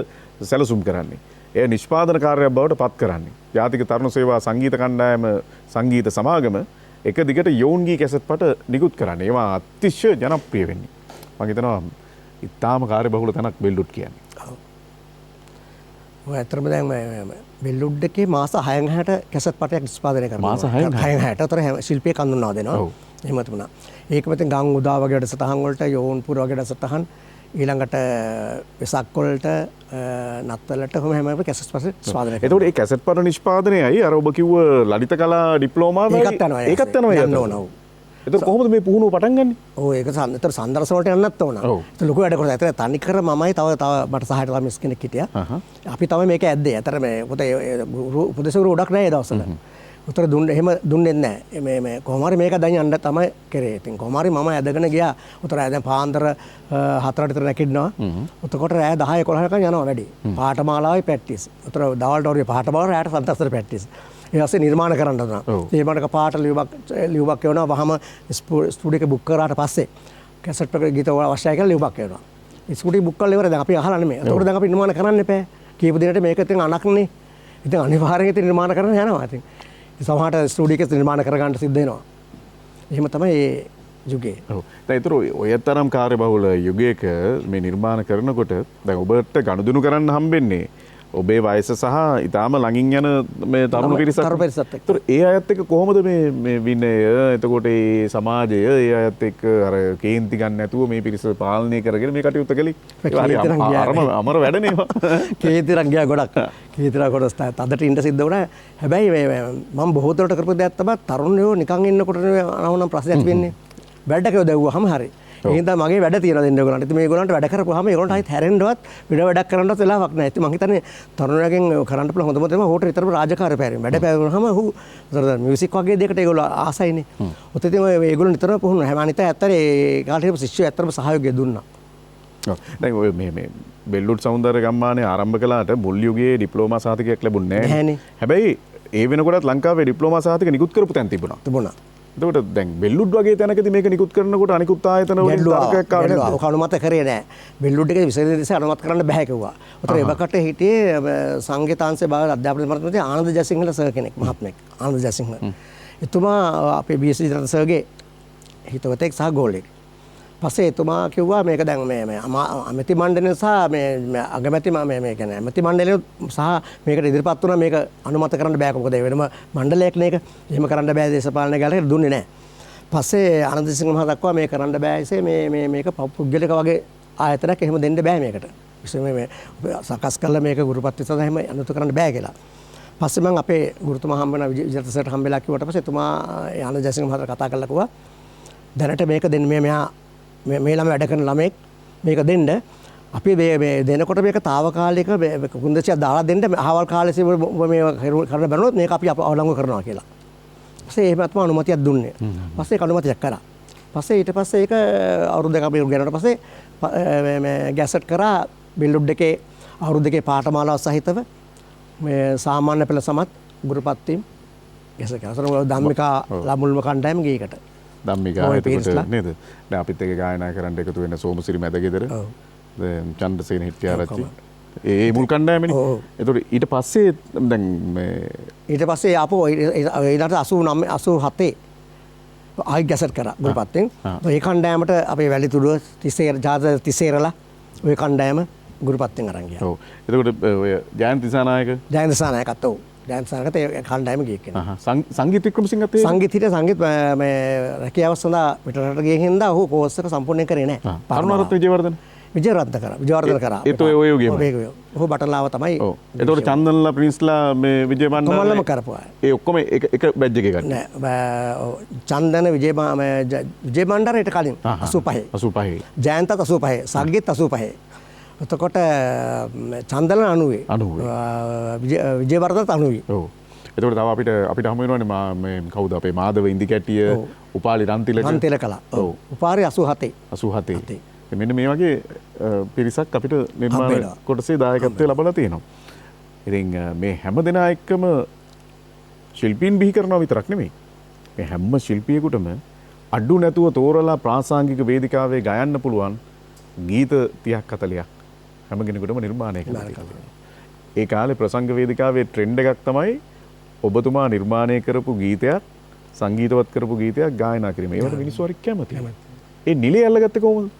සැලසුම් කරන්නේ. එය නිෂ්පාදන කාර්යයක් බවට පත් කරන්නේ. ජාතික තරුණ සේවා සංගීත කණ්ඩායම සංගීත සමාගම එක දිගට යෝන්ගී කැසට් පට නිකුත් කරන්නේ. ඒවා අතිශය ජනප්‍රිය වෙන්නේ. මම හිතනවා ඉතාම කාර්යබහුල තැනක් බෙල්ලුඩ් කියන්නේ. ඔය ඇත්තටම දැන් බෙල්ලුඩ් එකේ මාස 6කට කැසට් පටයක් නිෂ්පාදනය කරනවා. මාස 6කට අතර ශිල්පියෙක් හඳුන්වා දෙනවා. එහෙම තිබුණා. ඒක මතින් ගම් උදා වගේ වැඩසටහන් වලට යෝන්පුර වගේ වැඩසටහන් ඊළඟට වෙසක් වලට නත්තලට කොහොම හැම කැසට් පට නිෂ්පාදනය කරනවා. එතකොට මේ කැසට් පට නිෂ්පාදනයයි අර ඔබ කිව්ව ලලිත කලා ඩිප්ලෝමාවයි ඒකත් යනවා. එතකොට කොහොමද මේ පුහුණුව පටන් ගන්නෙ? ඔව් ඒක සම්තර සම්දර්ශන වලට යන්නත් ඕන. ඒක ලොකු වැඩ කරලා. ඒතර තනි කර මමයි තව මට සහායට ළමස් කෙනෙක් හිටියා. අපි තමයි මේක ඇද්දේ. ඒතර මේ පොතේ උපදේශකරු ගොඩක් නැහැ ඒ දවස්වල. උතර එහෙම දුන්නේ නැහැ. මේ කොහොම හරි මේක දැන් යන්න තමයි කරේ. ඉතින් කොහොම හරි මම ඇදගෙන ගියා. උතර දැන් පාන්දර 4ට විතර නැගිටිනවා. උතකොට රෑ 10 11 යනවා වැඩි. පාඨමාලාවේ ප්‍රැක්ටිස්. උතර දවල්ට වගේ පාඨමාලාව රෑට සන්තස්තර ප්‍රැක්ටිස්. ඊට නිර්මාණ කරන්න දුන්නා. ඒ මට පාට ලියුමක් එවනවා. වහම ස්ටුඩියෝ එක බුක් කරාට පස්සේ කැසට් එක ගීත අවශ්‍යයි කියලා ලියුමක් එවනවා. ස්කුටි බුක් කරලා ඉවරයි. දැන් අපි අහලා නෙමෙයි. ඒකට දැන් අපි නිර්මාණ කරන්න එපා. කීප දිනකට මේක ඉතින් අනක්නේ. ඉතින් අනිවාර්යයෙන් ඉතින් නිර්මාණ කරන්න යනවා. ඉතින් සමහරට ස්ටුඩියෝ එකේ නිර්මාණ කරගන්න සිද්ධ වෙනවා. එහෙම තමයි මේ යුගයේ. ඔව්. දැන් ඒතර ඔය තරම් කාර්යබහුල යුගයක මේ නිර්මාණ කරනකොට දැන් ඔබට ගනුදෙනු කරන්න හම්බෙන්නේ ඔබේ වයස සහ ඊටාම ළඟින් යන මේ තරුණ පිරිසක්. ඒතර ඒ අයත් එක්ක කොහොමද මේ විනය එතකොට ඒ සමාජය ඒ අයත් එක්ක අර කේන්ති ගන්න නැතුව මේ පිරිස පාලනය කරගෙන මේ කටයුත්ත කළේ. අමර වැඩනේ. කේන්තිරන් ගියා ගොඩක්. කේන්තිරන් ගොඩක් තදට ඉන්න සිද්ධ වුණා. හැබැයි මම බොහෝ දුරට කරපු දෙයක් තමයි තරුණයෝ නිකන් ඉන්නකොට අනවනම් ප්‍රශ්නයක් වෙන්නේ. වැඩක යොදවුවාම හරි. ඒ හින්දා මගේ වැඩ තියෙනවා දෙන්න ඒගොල්ලන්ට. ඉතින් මේගොල්ලන්ට වැඩ කරපුවාම ඒගොල්ලන්ට ආයෙත් හැරෙන්නවත් වැඩක් කරන්නවත් වෙලාවක් නැහැ. ඉතින් මම හිතන්නේ තරුණයන්ගෙන් කරන්න පුළුවන් හොඳම තමයි හොට විතරම රාජකාරී පැහැරීම. වැඩ පැහැරුණාම මියුසික් වගේ දෙයකට ඒගොල්ලෝ ආසයිනේ. ඔතන ඉතින් ඒගොල්ලෝ නිතරම පුහුණු හැම අනිත් ඇත්තට ඒ කාලේ හිටපු ශිෂ්‍යයෝ ඇත්තටම සහයෝගය දුන්නා. ඔව්. දැන් ඔය මේ බෙල්ලුඩ් සෞන්දර්ය ගම්මානේ ආරම්භ කළාට මුල් යුගයේ ඩිප්ලෝමා සහතිකයක් ලැබුණේ නැහැ. හැබැයි ඒ වෙනකොටත් ලංකාවේ ඩිප්ලෝමා සහතික නිකුත් කරපු තැන් තිබුණා. එතකොට දැන් බෙල්ලුඩ් වගේ තැනකදී මේක නිකුත් කරනකොට අනිකුත් ආයතන වලින් තරකයක් ආවේ නැද්ද? ඔක අනුමත කරේ නෑ. බෙල්ලුඩ් එකේ විශේෂ අනුමත කරන්න බෑ කිව්වා. උතර එවකට හිටියේ සංගීතාංශයේ භාග අධ්‍යාපන දෙපාර්තමේන්තුවේ ආනන්ද ජයසිංහල සර් කෙනෙක් මහත්මයෙක්. ආනන්ද ජයසිංහල. එතුමා අපේ BSc ජනත සර්ගේ හිතවතෙක් සහ ගෝලෙක්. පස්සේ එතුමා කිව්වා මේක දැන් මේ අමැති මණ්ඩලය සහ මේ අගමැති මේ කියන්නේ අමැති මණ්ඩලය සහ මේකට ඉදිරිපත් වුණා මේක අනුමත කරන්න බෑ මොකද ඒ වෙනම මණ්ඩලයක් නේක. එහෙම කරන්න බෑ දේශපාලන ගැලකට දුන්නේ නැහැ. පස්සේ ආනන්ද සිංහ මහතා දක්වා මේ කරන්න බෑ ඉසේ මේක පුද්ගලික වගේ ආයතනයක් එහෙම දෙන්න බෑ මේකට. විශේෂයෙන් මේ සකස් කළා මේක ගුරුපත් විසඳ එහෙම අනුමත කරන්න බෑ කියලා. පස්සේ මම අපේ ගුරුතුමා හම්බෙනා විජිත සර්ට හම්බෙලා කිව්වට පස්සේ එතුමා ආනන්ද ජයසිංහ මහතා කතා කරලා කිව්වා දැනට මේක දෙන්න මෙයා මේ ළම වැඩ කරන ළමෙක් මේක දෙන්න අපි මේ දෙනකොට මේක తాවකාලික කුන්දසියක් දාලා දෙන්න අහවල් කාලේ මේ කරන්න බැලුවොත් මේක අපි අවලංගු කරනවා කියලා. පස්සේ එහෙමත්ම අනුමැතියක් දුන්නේ. පස්සේ ඒක අනුමැතියක් කරා. පස්සේ ඊට පස්සේ ඒක අවුරුදු දෙකක් ගෙනනට පස්සේ මේ ගැසට් කරා බිල්ඩුඩ් එකේ අවුරුදු දෙකේ පාඨමාලාව සහිතව මේ සාමාන්‍ය පෙළ සමත් ගුරුපත් වීම ගැසට් කරා. ධම්මිකා ළමුල්ම කණ්ඩායම ගීකට. ධම්මිකා එතකොට නේද? දැන් අපිත් එක්ක ගායනා කරන්න එකතු වෙන සෝමසිරි මැදගෙදර. දැන් චන්ද්‍රසේන හිටියාරච්චි. ඒ මුල් කණ්ඩායමනේ. එතකොට ඊට පස්සේ දැන් මේ ඊට පස්සේ ආපහු ඊළඟට 89 87 ආයි ගැසට් කරා ගුරුපත්ෙන්. ඒ කණ්ඩායමට අපේ වැලිතුඩුව 30 ජාත 30 රලා ওই කණ්ඩායම ගුරුපත්ෙන් අරන් ගියා. ඔව්. එතකොට ඔය ජයන්ත දිසානායක දිසානායකත් ඔව්. ජයන්ත ඒ කණ්ඩායම ගියේ කෙනා. සංගීත වික්‍රමසිංහත් ඒ සංගීත මේ රැකියාව සඳහා පිටරට ගියේ හින්දා ඔහු කෝස් එක සම්පූර්ණ කරේ නැහැ. කරුණාරත්න විජේවර්ධන විජේවර්ධන කරා. ඒත් ඔය යෝගියම. ඔහු බටලාව තමයි. ඔව්. එතකොට චන්දනලා ප්‍රින්ස්ලා මේ විජේ බණ්ඩාර කොමල්ලම කරපුවා. ඒ ඔක්කොම එක බැජ් එකේ ගන්න. නෑ චන්දන විජේ බණ්ඩාරට කලින් 85. 85. ජයන්තත් 85. සංගීත් 85. එතකොට චන්දන 90. විජේවර්ධනත් 90. ඔව්. එතකොට තව අපිට හමු වෙනවනේ මේ කවුද අපේ මාධව ඉන්දිකැටිය උපාලි රන්තිලකලා. ඔව්. උපාලි 87. 87. මෙන්න මේ වගේ පිරිසක් අපිට නිර්මාණ කොටසේ දායකත්වය ලබලා තියෙනවා. ඉතින් මේ හැම දෙනා එක්කම ශිල්පීන් බිහි කරනවා විතරක් නෙමෙයි. මේ හැම ශිල්පියෙකුටම අඩු නැතුව තෝරලා ප්‍රාසංගික වේදිකාවේ ගයන්න පුළුවන් ගීත 30ක් 40ක් හැම කෙනෙකුටම නිර්මාණය කරලා තියෙනවා. ඒ කාලේ ප්‍රසංග වේදිකාවේ ට්‍රෙන්ඩ් එකක් තමයි ඔබතුමා නිර්මාණය කරපු ගීතයක් සංගීතවත් කරපු ගීතයක් ගායනා කිරීම. ඒවට මිනිස්සු හරි කැමතියි. ඒ නිලය අල්ලගත්තේ කොහොමද?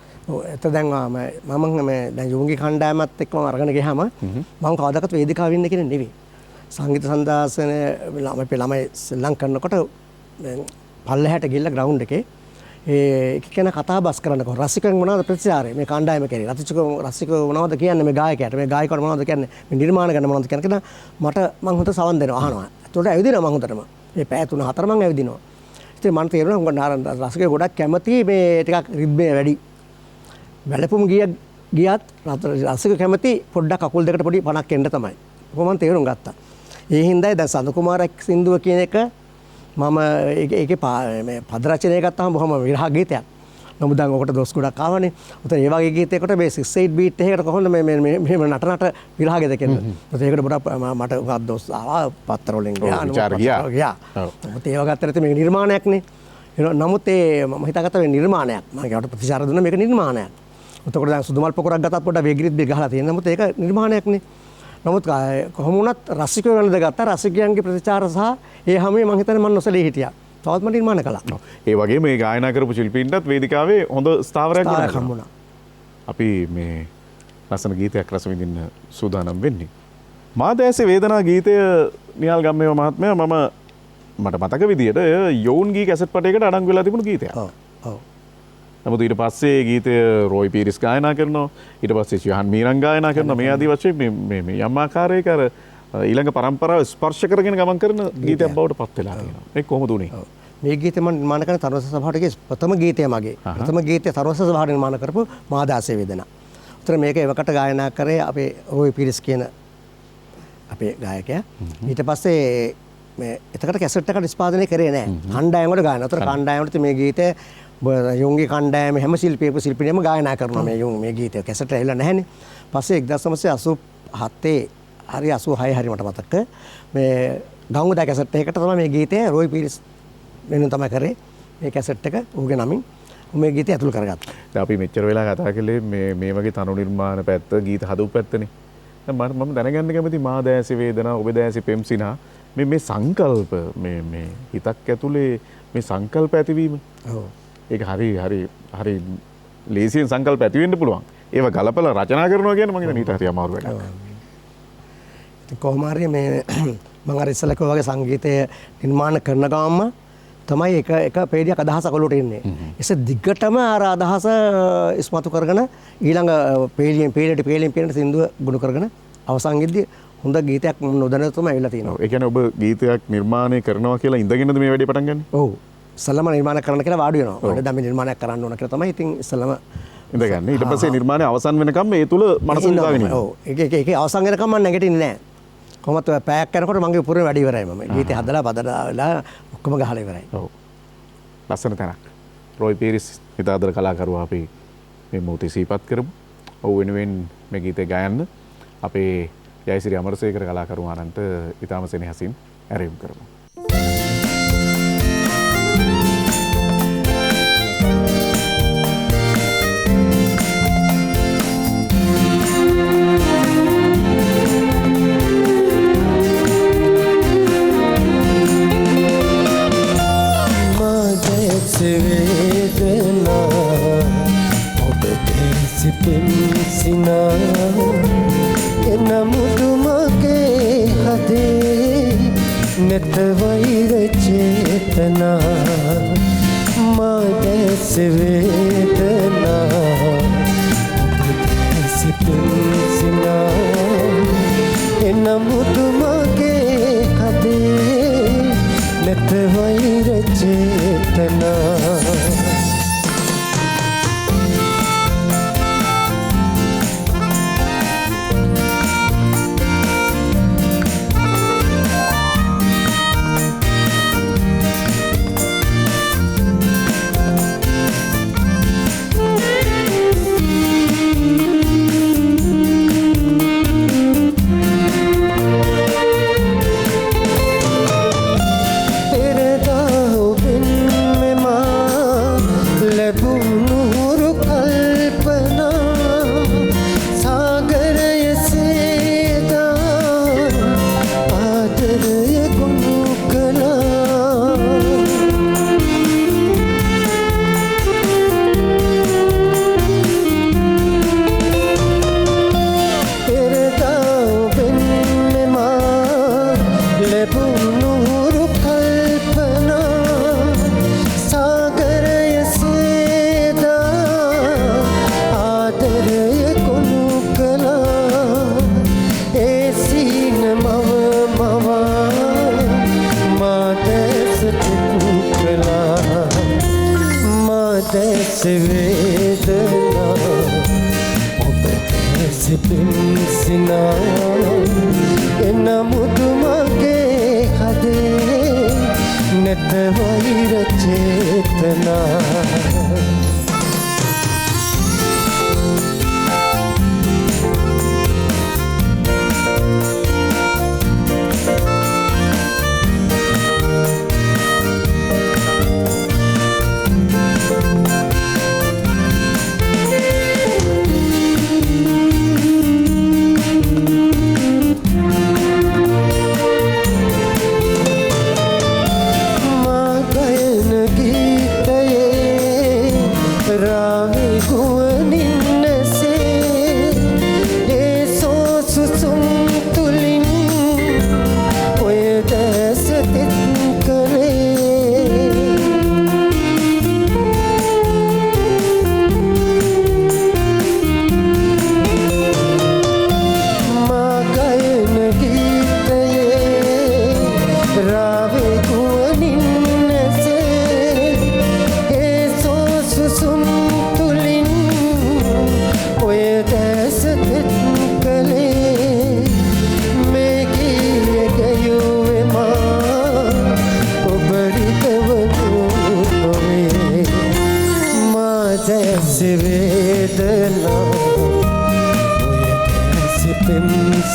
එත දැන් මම මේ දැන් යෝගී කණ්ඩායමත් එක්කම අරගෙන ගියාම මම කවදාකවත් වේදිකාවෙ ඉන්න කෙනෙක් නෙවෙයි. සංගීත සන්දාසන ළමයි සෙල්ලම් කරනකොට පල්ලෙහාට ගිහිල්ලා ග්‍රවුන්ඩ් එකේ ඒක කියන කතා බස් කරනකොට රසිකයන් මොනවද ප්‍රතිචාරය මේ කණ්ඩායම කරේ රසික මොනවද කියන්නේ මේ ගායකයාට මේ ගායකවට මොනවද කියන්නේ මේ නිර්මාණ කරන මොනවද කියන මට මම හොඳ සවන් දෙනවා අහනවා. ඒකට ඇවිදිනවා මම හොඳටම. මේ පැය 3-4 මම ඇවිදිනවා. ඉතින් මට තේරෙනවා රසිකයෝ ගොඩක් කැමති මේ ටිකක් රිද්මේ වැඩි. වැලපුම් ගියත් රසික කැමති පොඩ්ඩක් කකුල් දෙකට පොඩි පණක් එන්න තමයි. කොහොම මම තේරුම් ගත්තා. ඒ හින්දායි දැන් සඳ කුමාරක් සින්දුව කියන එක මම ඒකේ මේ පද රචනය ගත්තාම බොහොම විරහ ගීතයක්. නමුත් දැන් ඔකට දොස් ගොඩක් ආවනේ. උතන ඒ වගේ ගීතයකට මේ 6/8 බීට් එකකට කොහොමද මේ නට විරහ ගෙද කියන්නේ. ඒකට ගොඩක් මට උගක් දොස් ආවා පත්තර වලින් ගියා. නමුත් ඒව ගත්තට මේක නිර්මාණයක්නේ. නමුත් මම හිතාගත්තා මේ නිර්මාණයක්. මම ඒකට ප්‍රතිචාර දුන්නා මේක නිර්මාණයක්. එතකොට දැන් සුදුමල් පොකුරක් ගත්තත් පොඩ්ඩක් වේගිරිත් බිල් ගහලා තියෙනවා. නමුත් ඒක නිර්මාණයක්නේ. නමුත් කොහොම වුණත් රසිකයෝ වෙනද ගත්තා. රසිකයන්ගේ ප්‍රතිචාර සහ ඒ හැමෝම මං හිතන්නේ මම නොසලී හිටියා. තවත් මම නිර්මාණ කළා. ඒ වගේ මේ ගායනා කරපු ශිල්පීන්ටත් වේදිකාවේ හොඳ ස්ථාවරයක් හම්බුණා. අපි මේ ලස්සන ගීතයක් රස විඳින්න සූදානම් වෙන්නේ. මාදෑසේ වේදනා ගීතය නිහාල් ගම්මේව මහත්මයා මට මතක විදියට යෝන් ගී කැසට් පටයකට අඩංගු වෙලා තිබුණු ගීතයක්. ඔව්. ඔව්. නමුත් ඊට පස්සේ ගීතය රොයි පීරිස් ගායනා කරනවා. ඊට පස්සේ ශිහන් මීරන් ගායනා කරනවා. මේ ආදී වශයෙන් මේ යම් ආකාරයක අර ඊළඟ පරම්පරාව ස්පර්ශ කරගෙන ගමන් කරන ගීතයක් බවට පත් වෙලා තියෙනවා. ඒක කොහොමද උනේ? මේ ගීතය මම නිර්මාණ කරන තරුණ සභාවටගේ ප්‍රථම ගීතය මගේ. ප්‍රථම ගීතය තරුණ සභාවට නිර්මාණ කරපු මාදාසේ වේදනා. උතර මේක එවකට ගායනා කරේ අපේ රොයි පීරිස් කියන අපේ ගායකයා. ඊට පස්සේ මේ එතකට කැසට් එක නිෂ්පාදනය කරේ නැහැ. කණ්ඩායමකට ගායනා. උතර කණ්ඩායමට මේ ගීතය යුන්ගේ කණ්ඩායම හැම ශිල්පියෙම ගායනා කරනවා මේ ගීතය. කැසට් ඇවිල්ලා නැහැනේ. පස්සේ 1987 හරි 86 හරි මට මතක මේ ගංගුදා කැසට් එකකට තමයි මේ ගීතය රොයි පීරිස් වෙනුවෙන් තමයි කරේ. මේ කැසට් එක ඌගේ නමින් මේ ගීතය ඇතුළු කරගත්තා. දැන් අපි මෙච්චර වෙලා කතා කළේ මේ වගේ තනු නිර්මාණ පැත්ත ගීත හදපු පැත්තනේ. දැන් මම දැනගන්න කැමති මාදෑසි වේදනා ඔබ දැසි පෙම්සිනා මේ සංකල්ප මේ හිතක් ඇතුලේ මේ සංකල්ප ඇතිවීම. ඔව්. ඒක හරි ලේසියෙන් සංකල්ප ඇති වෙන්න පුළුවන්. ඒව ගලපලා රචනා කරනවා කියන්නේ මම හිතන්නේ ඊට හරි අමාරු වැඩක්. කොහොම හරි මේ මම අර ඉස්සෙල්ලා කිව්වා වගේ සංගීතය නිර්මාණ කරන ගමන්ම තමයි එක පේඩියක් අදහසක් ඔලුවට එන්නේ. එසේ දිගටම අර අදහස ඉස්මතු කරගෙන ඊළඟ පේලියෙන් සින්දුව ගුණ කරගෙන අවසන් වෙද්දී හොඳ ගීතයක් නොදැනතුම ඇවිල්ලා තියෙනවා. ඒ කියන්නේ ඔබ ගීතයක් නිර්මාණය කරනවා කියලා ඉඳගෙනද මේ වැඩේ පටන් ගන්නේ? ඔව්. ඉස්සෙල්ලාම නිර්මාණ කරන්න කියලා වාඩි වෙනවා. ඊට දැන් මේ නිර්මාණයක් කරන්න ඕන කියලා තමයි ඉතින් ඉස්සෙල්ලාම ඉඳගන්නේ. ඊට පස්සේ නිර්මාණය අවසන් වෙනකම් මේ තුල මනස උදාගෙන ඉන්නවා. ඔව්. ඒක අවසන් වෙනකම් මම නැගිටින්නේ නැහැ. කොහොමද පැයක් යනකොට මගේ පුරේ වැඩි ඉවරයි මම. ගීතය හදලා බදලා ඔක්කොම ගහලා ඉවරයි. ඔව්. ලස්සන තැනක්. රොයි පීරිස් හිතාදර කලාකරුවා අපි මේ මොහොතේ සිහිපත් කරමු. ඔව් වෙනුවෙන් මේ ගීතය ගයන්න අපේ ජයසිරි අමරසේකර කලාකරුවාණන්ට ඉතාම සෙනෙහසින් ඇරයුම් කරමු. नेत वैर चेतना मादस वेदना सिना इन मुदुमगे हदे नेत वैर चेतना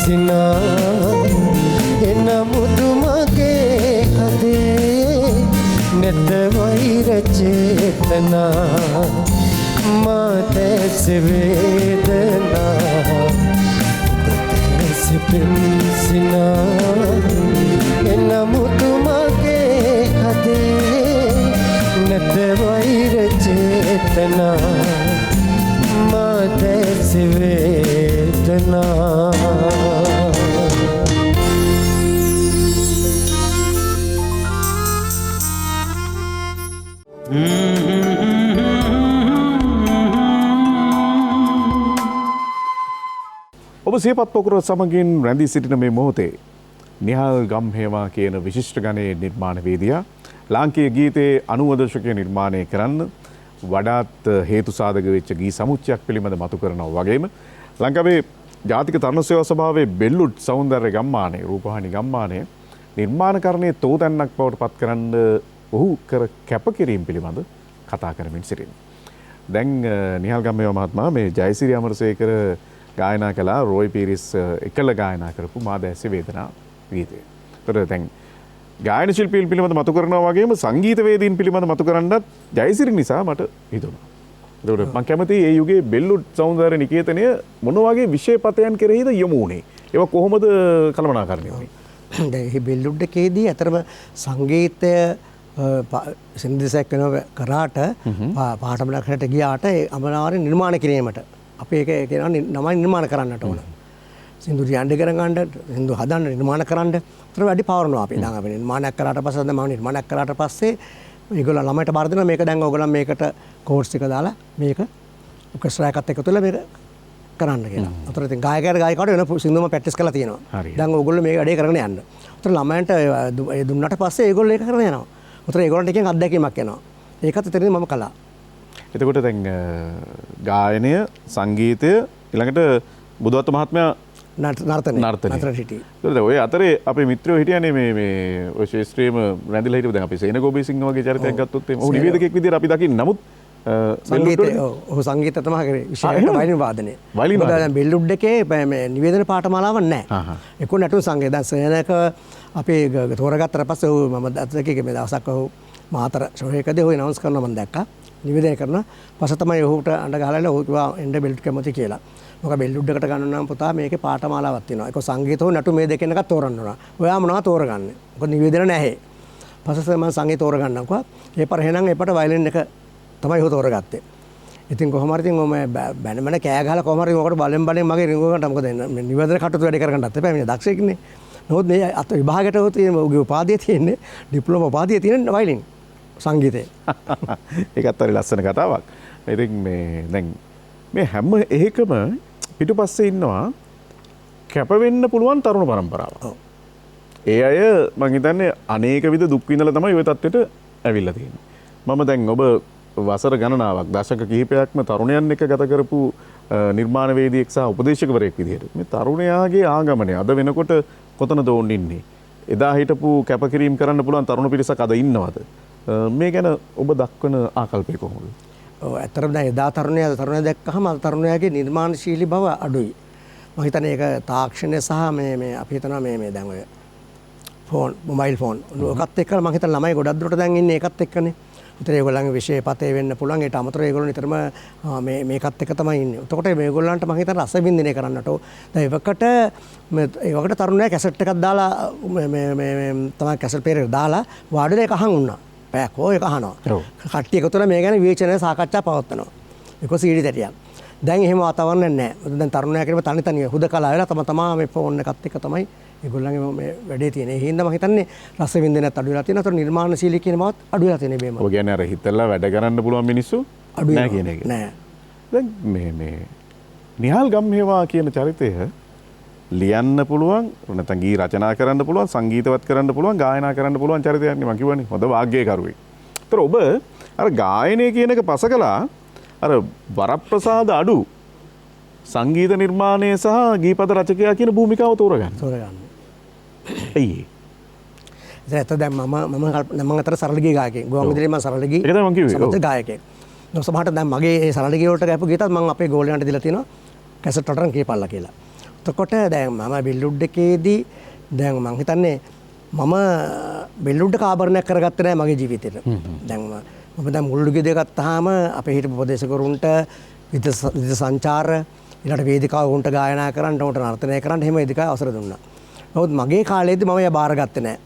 සිනා එනමුතු මගේ හදේ නැත වෛර චේතනා මාතැස් වේදනා සිනා එනමුතු මගේ හදේ නැත වෛර චේතනා මාතැස් වේදනා ඔබ සියපත් පොකුර සමගින් රැඳී සිටින මේ මොහොතේ නිහාල් ගම්හේවා කියන විශිෂ්ට ගණයේ නිර්මාණවේදියා ලාංකීය ගීතයේ 90 දශකයේ නිර්මාණය කරන්න වඩාත් හේතු සාධක වෙච්ච ගී සමුච්චයක් පිළිබඳ මතු කරනවා වගේම ලංකාවේ ජාතික තරුණ සේවා සභාවේ බෙල්ලුඩ් සෞන්දර්ය ගම්මානයේ රූපවාහිනී ගම්මානයේ නිර්මාණකරණයේ තෝතැන්නක් බවට පත් කරන්න ඔහු කර කැපකිරීම පිළිබඳ කතා කරමින් සිටිනවා. දැන් නිහාල් ගම්හේවා මහත්මයා මේ ජයසිරි අමරසේකර ගායනා කළා රොයි පීරිස් එකල ගායනා කරපු මා දැස්සේ වේදනා ගීතය. ඒතර දැන් ගායන ශිල්පීන් පිළිබඳ මතු කරනවා වගේම සංගීතවේදීන් පිළිබඳ මතු කරන්නත් ජයසිරි නිසා මට හිතුණා. ඒතකොට මම කැමතියි මේ යුගයේ බෙල්ලුඩ් සෞන්දර්ය නිකේතනය මොන වගේ විෂයපතයන් කෙරෙහිද යොමු වුණේ? ඒවා කොහොමද කළමනාකරණය වුණේ? දැන් මේ බෙල්ලුඩ් එකේදී අතරම සංගීතය සින්දිසයක් වෙනව කරාට පාඨමලකට ගියාට අමනාවරේ නිර්මාණ කිරීමට අපි ඒක කියනවා නමයි නිර්මාණ කරන්නට ඕන. සින්දු රියන්ඩ කරගන්න, සින්දු හදන්න නිර්මාණ කරන්න උතර වැඩි පවරනවා අපි. දැන් අපි නිර්මාණයක් කරාට පස්සේ දැන් මම නිර්මාණයක් කරාට පස්සේ ඒගොල්ලෝ ළමයට බාර දෙනවා මේක දැන් ඕගොල්ලන් මේකට කෝඩ්ස් එක දාලා මේක ඔකෙස්ට්‍රා එකත් එක්ක තුලා මේක කරන්න කියලා. උතර ඉතින් ගායකයාට ගායිකාවට වෙන සින්දුම ප්‍රැක්ටිස් කරලා තියෙනවා. දැන් ඕගොල්ලෝ මේක වැඩේ කරගෙන යන්න. උතර ළමයන්ට ඒ දුන්නාට පස්සේ ඒගොල්ලෝ ඒක කරගෙන යනවා. උතර ඒගොල්ලන්ට එකෙන් අත්දැකීමක් එනවා. ඒකත් එතනදී මම කළා. එතකොට දැන් ගායනය සංගීතය ඊළඟට බුදුවත්ත මහත්මයා නර්තනය හිටියේ. ඔය අතරේ අපේ මිත්‍රයෝ හිටියනේ මේ ඔය ශාස්ත්‍රීයම රැඳිලා හිටපු දැන් අපි සේන ගෝබීසිංහ වගේ චරිතයක් ගත්තොත් එහම ඔහු නිවේදකෙක් විදිහට අපි දකින්න. නමුත් සංගීතය ඔහු සංගීතය තමයි කරේ විශේෂයෙන් වයලින් වාදනය. දැන් බෙල්ලුඩ් එකේ මේ නිවේදන පාඨමාලාවක් නැහැ. ඒක නටු සංගීතය. දැන් සේනක අපි තෝරගත්තට පස්සේ ඔහු මම දැක්කේ මේ දවසක් ඔහු මාතර ෂෝ එකදී ඔහු අනවුන්ස් කරනවා මම දැක්කා. නිවේදනය කරන පස්සේ තමයි ඔහුට අඬ ගහලා ඔහු කිව්වා එන්න බෙල්ලුඩ් කැමති කියලා. මොකද බෙල්ලුඩ් එකට ගන්න නම් පුතා මේකේ පාඨමාලාවක් තියෙනවා. ඒක සංගීත හෝ නටු මේ දෙකෙන් එකක් තෝරන්න ඕන. ඔයා මොනවා තෝරගන්නේ? මොකද නිවේදන නැහැ. පස්සේ මම සංගීත තෝරගන්නම්කෝ. ඒ පාර එහෙනම් එපට වයලින් එක තමයි ඔහු තෝරගත්තේ. ඉතින් කොහොම හරි ඉතින් ඔම බැනමන කෑ ගහලා කොහොම හරි මොකට බලෙන් මගේ රින්ගෝ ගන්නට මොකද නිවේදන කටයුතු වැඩ කරගන්නත් එපා. මේ දක්ෂයෙක්නේ. නමුත් මේ අත විභාගයට ඔහු තියෙන ඔහුගේ උපාධිය තියෙන්නේ ඩිප්ලෝමා උපාධිය තියෙන වයලින් සංගීතය. ඒකත් හරි ලස්සන කතාවක්. ඉතින් මේ දැන් මේ හැම එකම පිටුපස්සේ ඉන්නවා කැප වෙන්න පුළුවන් තරුණ පරම්පරාවක්. ඒ අය මං හිතන්නේ අනේක විද දුක් විඳලා තමයි ওই තත්ත්වෙට ඇවිල්ලා තියෙන්නේ. මම දැන් ඔබ වසර ගණනාවක් දශක කිහිපයක්ම තරුණයන් එක්ක ගත කරපු නිර්මාණවේදියෙක් සහ උපදේශකවරයෙක් විදිහට මේ තරුණයාගේ ආගමනය අද වෙනකොට කොතනද ඕන් ඉන්නේ? එදා හිටපු කැපකිරීම කරන්න පුළුවන් තරුණ පිරිසක් අද ඉන්නවද? මේ ගැන ඔබ දක්වන ආකල්පය කොහොමද? ඇත්තටම දැන් එදා තරුණයා දැක්කහම තරුණයාගේ නිර්මාණශීලී බව අඩුයි. මම හිතන්නේ ඒක තාක්ෂණය සහ මේ අපි හිතනවා මේ දැන් ඔය ෆෝන් මොබයිල් ෆෝන් ඔකත් එක්ක මම හිතන ළමයි ගොඩක් දුරට දැන් ඉන්නේ ඒකත් එක්කනේ. උතර ඒගොල්ලන්ගේ විෂය පතේ වෙන්න පුළුවන්. ඒට අමතරව ඒගොල්ලෝ නිතරම මේකත් එක්ක තමයි ඉන්නේ. එතකොට මේගොල්ලන්ට මම හිතන රස වින්දිනය කරන්නට දැන් ඒවකට තරුණයා කැසට් එකක් දාලා මේ තමයි කැසට් ප්ලේයර් දාලා වාඩිලා ඒක අහන් උන්නා. පැයක් හෝ ඒක අහනවා. කට්ටිය එකතු වෙලා මේ ගැන විවේචනය සාකච්ඡා පවත්වනවා. ඒක සීඩි තැටියක්. දැන් එහෙම වාතාවරණයක් නැහැ. දැන් තරුණයා කියනවා තනි තනි හුදකලා වෙලා තමා මේ ෆෝන් එකත් එක්ක තමයි ඒගොල්ලන්ගේ මේ වැඩේ තියෙන. ඒ හින්දා මම හිතන්නේ රස වින්දනයත් අඩු වෙලා තියෙනවා. ඒතර නිර්මාණශීලී කියන බවත් අඩු වෙලා තියෙන බේම. ඔය කියන්නේ අර හිතලා වැඩ කරන්න පුළුවන් මිනිස්සු නැහැ කියන එක. නෑ. දැන් මේ නිහාල් ගම්හේවා කියන චරිතය ලියන්න පුළුවන් නැත්නම් ගී රචනා කරන්න පුළුවන් සංගීතවත් කරන්න පුළුවන් ගායනා කරන්න පුළුවන් චරිතයක් නේ මම කියවනේ. හොඳ වාග්ගේකරුවෙක්. ඒතර ඔබ අර ගායනය කියන එක පස කළා අර වරප්‍රසාද අඩු සංගීත නිර්මාණය සහ ගීපද රචකයා කියන භූමිකාව තෝරගන්න. ඇයි ඒ? දැන් මම අතර සරල ගී ගායකයෙක්. ගෝවා විදුලියේ මම සරල ගී. ඒක තමයි මම කිව්වේ. සමථ ගායකයෙක්. සමහරට දැන් මගේ ඒ සරල ගී වලට ගාපු ගීතත් මම අපේ ගෝලයන්ට දීලා තියෙනවා කැසට් වලට කියපල්ලා කියලා. එතකොට දැන් මම බිල්ලුඩ් එකේදී දැන් මං හිතන්නේ මම බිල්ලුඩ් ආභරණයක් කරගත්තේ නැහැ මගේ ජීවිතේට. දැන් මම දැන් මුල් යුගය ගත්තාම අපේ හිටපු උපදේශකරුන්ට විවිධ සංචාර ඊළඟට වේදිකාව උන්ට ගායනා කරන්න උන්ට නර්තනය කරන්න එහෙම වේදිකාව අවසර දුන්නා. නමුත් මගේ කාලේදී මම එය බාරගත්තේ නැහැ.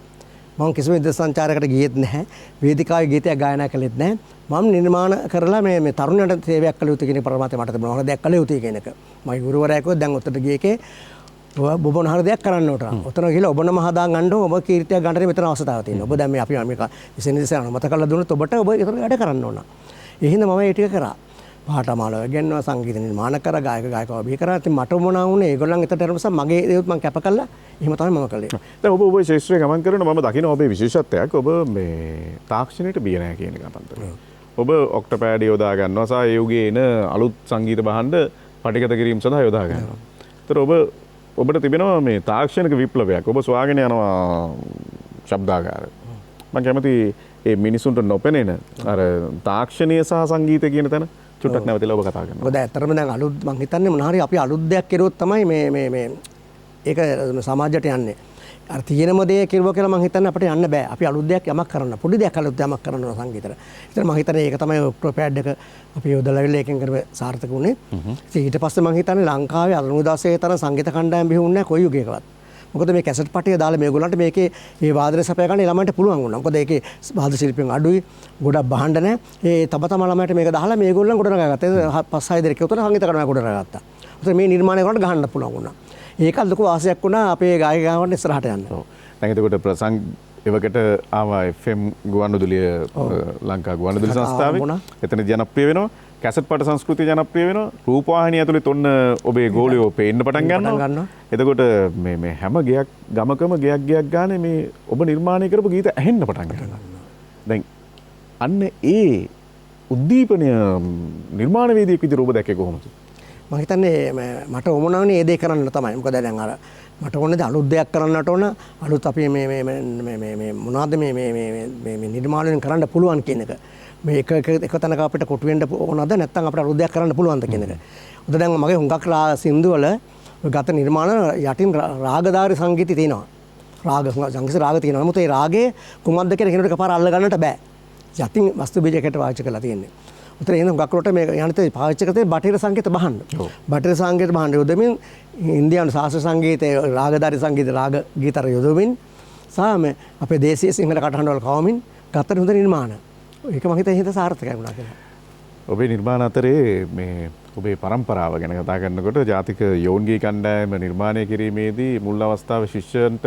මම කිසිම විවිධ සංචාරයකට ගියෙත් නැහැ. වේදිකාවේ ගීතයක් ගායනා කළෙත් නැහැ. මම නිර්මාණ කරලා මේ තරුණයන්ට සේවයක් කළ යුතු කියන පරමාර්ථය මට තිබුණා. මොනවද දෙයක් කළ යුතුයි කියන එක. මම ගුරුවරයා කිව්වා දැන් ඔතට ගිය එකේ ඔබ මොන දෙයක් කරන්න ඕන. ඔතන ගිහලා ඔබ නම හදා ගන්න ඔබ කීර්තියක් ගන්නට මෙතන අවස්ථාවක් තියෙනවා. ඔබ දැන් මේ අපි මේක විශේෂ අනුමත කරලා දුන්නොත් ඔබට ඔබ ඒතර වැඩ කරන්න ඕන. ඒ හින්දා මම ඒ ටික කරා. පාඨමාලාව ඉගෙනනවා සංගීත නිර්මාණ කරා ගායකව බිහි කරා. ඉතින් මට මොනවා වුණේ ඒගොල්ලන් එතට යන නිසා මගේ දේවත් මම කැප කළා. එහෙම තමයි මම කළේ. දැන් ඔබ ශාස්ත්‍රීය ගමන් කරන මම දකින්න ඔබේ විශේෂත්වයක් ඔබ මේ තාක්ෂණයට බිය නැහැ කියන එක තමයි. ඔබ ඔක්ටෝපෑඩ් යොදා ගන්නවා සහ ඒ යුගයේ එන අලුත් සංගීත භාණ්ඩ පටිගත කිරීම සඳහා යොදා ගන්නවා. ඒතර ඔබට තිබෙනවා මේ තාක්ෂණික විප්ලවයක්. ඔබ සොයාගෙන යනවා ශබ්දාගාර. මම කැමති ඒ මිනිසුන්ට නොපෙනෙන අර තාක්ෂණීය සහ සංගීතය කියන තැන චුට්ටක් නැවතිලා ඔබ කතා කරනවා. මොකද ඇත්තටම දැන් අලුත් මං හිතන්නේ මොන හරි අපි අලුත් දෙයක් කෙරුවොත් තමයි මේ ඒක සමාජයට යන්නේ. අර තියෙනම දේ කෙරුවා කියලා මං හිතන්නේ අපිට යන්න බෑ. අපි අලුත් දෙයක් යමක් කරන්න. පොඩි දෙයක් අලුත් යමක් කරන්න ඕන සංගීතයට. ඒතර මං හිතන්නේ ඒක තමයි ඔක්ටෝපෑඩ් එක අපි යොදලා ඉල්ල එකෙන් කරව සාර්ථක වුණේ. ඊට පස්සේ මං හිතන්නේ ලංකාවේ අරුණු දාසේ තරම් සංගීත කණ්ඩායම් බිහි වුණේ නැහැ කොයි යුගයකවත්. මොකද මේ කැසට් පටිය දාලා මේගොල්ලන්ට මේකේ මේ වාදනය සපයා ගන්න ළමයින්ට පුළුවන් වුණා. මොකද ඒකේ වාද්‍ය ශිල්පීන් අඩුයි, ගොඩක් බහඬ නැහැ. ඒ තම ළමයින්ට මේක දාලා මේගොල්ලන් ගොඩනගාගත්තා. 5-6 දෙනෙක් උතන සංගීත කණ්ඩායම ගොඩනගාගත්තා. ඒතර මේ නිර්මාණය කරනකොට ගහන්න පුළුවන් වුණා. ඒකත් ලොකු වාසියක් වුණා අපේ ගායකයන්ට ඉස්සරහට යන්න. ඔව්. දැන් එතකොට ප්‍රසංග එවකට ආවා FM ගුවන්විදුලිය ලංකා ගුවන්විදුලි සංස්ථාවේ. එතන ජනප්‍රිය වෙනවා. කැසට් පට සංස්කෘතිය ජනප්‍රිය වෙනවා. රූපවාහිනිය ඇතුළේ ඔන්න ඔබේ ගෝලියෝ පේන්න පටන් ගන්නවා. එතකොට මේ හැම ගයක් ගමකම ගයක් ගානේ මේ ඔබ නිර්මාණය කරපු ගීත ඇහෙන්න පටන් ගන්නවා. දැන් අන්න ඒ උද්දීපනය නිර්මාණ වේදිකයක් විදිහට ඔබ දැක්කේ කොහොමද? මම හිතන්නේ මට ඕමනාවනේ ඒ දේ කරන්න තමයි. මොකද දැන් අර මට ඕනේ අලුත් දෙයක් කරන්නට ඕන. අලුත් අපි මේ මොනවද මේ නිර්මාණයෙන් කරන්න පුළුවන් කියන එක. මේ එක තැනක අපිට කොටු වෙන්න ඕනද නැත්නම් අපිට අලුත් දෙයක් කරන්න පුළුවන්ද කියන එක. උද දැන් මගේ හුඟක් සින්දු වල ගත නිර්මාණ යටින් රාගධාරී සංගීතය තියෙනවා. සංගීත රාග තියෙනවා. නමුත් ඒ රාගයේ කුමක්ද කියලා කෙනෙකුට එකපාර අල්ල ගන්නට බෑ. යටින් වස්තු බීජයකට පාවිච්චි කරලා තියෙන්නේ. උතර එන හුඟක් රට මේ යන්නේ පාවිච්චි කරතේ බටහිර සංගීත භාණ්ඩ. බටහිර සංගීත භාණ්ඩ යොදමින් ඉන්දියානු ශාස්ත්‍රීය සංගීතයේ රාගධාරී සංගීත රාග ගීතර යොදමින් සහ අපේ දේශීය සිංහල කටහඬවල කවමින් ගත හොඳ නිර්මාණ. ඒක මම හිතේ සාර්ථකයි වුණා කියලා. ඔබේ නිර්මාණ අතරේ මේ ඔබේ පරම්පරාව ගැන කතා කරනකොට ජාතික යෝන්ගී කණ්ඩායම නිර්මාණය කිරීමේදී මුල් අවස්ථාවේ ශිෂ්‍යයන්ට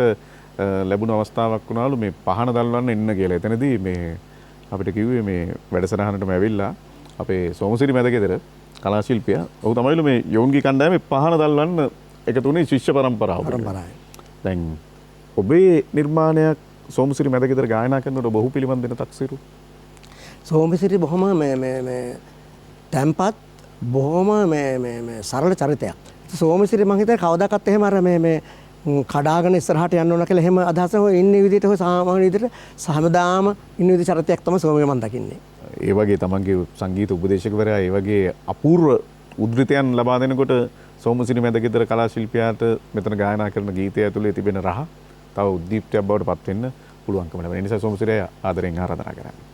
ලැබුණු අවස්ථාවක් වුණාලු මේ පහන දල්වන්න එන්න කියලා. එතනදී මේ අපිට කිව්වේ මේ වැඩසටහනටම ඇවිල්ලා අපේ සෝමසිරි මැදගෙදර කලා ශිල්පියා ඔහු තමිලු මේ යෝන්ගී කණ්ඩායමේ පහන දල්වන්න එකතුනේ ශිෂ්‍ය පරම්පරාව. දැන් ඔබේ නිර්මාණයක් සෝමසිරි මැදගෙදර ගායනා කරනකොට ඔබ ඔහු පිළිබඳ දෙන තක්සේරු සෝමසිරි බොහොම තැම්පත් බොහොම සරල චරිතයක්. සෝමසිරි මං හිතන්නේ කවදාකවත් එහෙම අර මේ කඩාගෙන ඉස්සරහට යන්න ඕන කියලා එහෙම අදහස හොය ඉන්නේ විදිහට හොය සාමාන්‍ය විදිහට සහමදාම ඉන්න විදිහ චරිතයක් තමයි සෝමගේ මං දකින්නේ. ඒ වගේ තමන්ගේ සංගීත උපදේශකවරයා ඒ වගේ අපූර්ව උද්ෘතයන් ලබා දෙනකොට සෝමසිරි මැදගෙදර කලා ශිල්පියාට මෙතන ගායනා කරන ගීතය ඇතුලේ තිබෙන රහ තව උද්දීප්තයක් බවට පත් වෙන්න පුළුවන්කම ලැබෙන. ඒ නිසා සෝමසිරිය ආදරෙන් ආරාධනා කරන්නේ.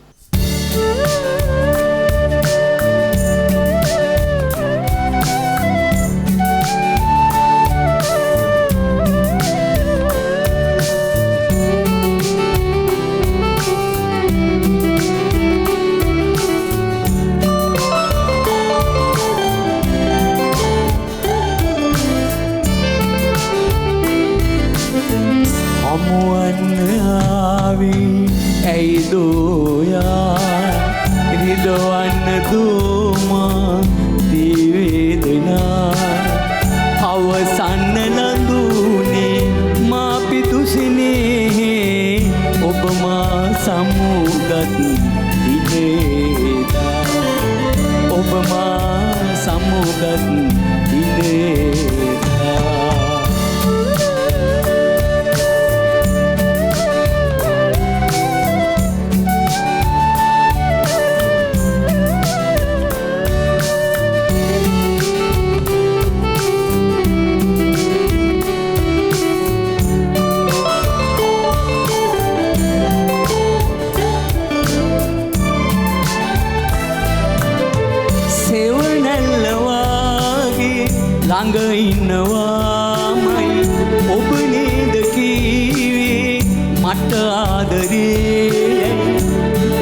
ළඟ ඉන්නවාමයි ඔබ නේද කීවේ මට ආදරේ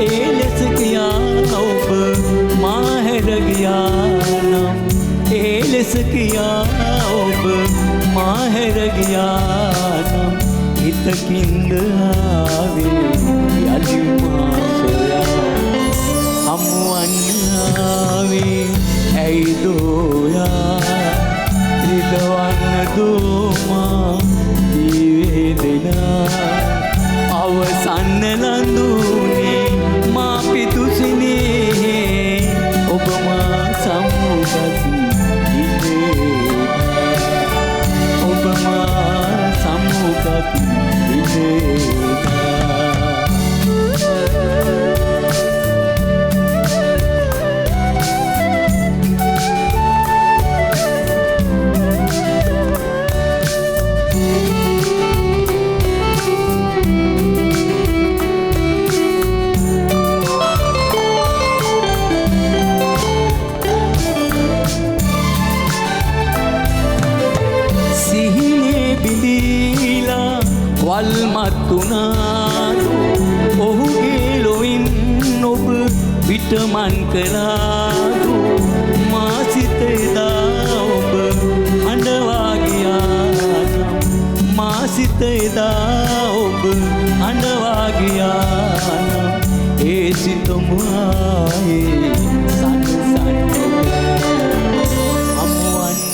ඒ ලෙස කියා ඔබ මා හැර ගියා නම් ඒ ලෙස කියා ඔබ මා හැර ගියා නම් හිතකින්ද ආවේ යලි මා සොයා හමුවන්නාවේ ඇයිදෝයා රිදවන්න දෝමා දිවේදෙනා අවසන්න ලඳුනේ මා පිතුසිනේ ඔබ මා සම්මුගති ඉදේනා ඔබ මා සම්මුගති ඉදේනා වල්මත්තුනාරු ඔහුගේ ලොවින් ඔබ විටමන් කලාරු මා සිතෙදා ඔබ අඬවා ගියා මා සිතෙදා ඔබ අඬවා ගියා ඒ සිතම ආයේ සන්සන්න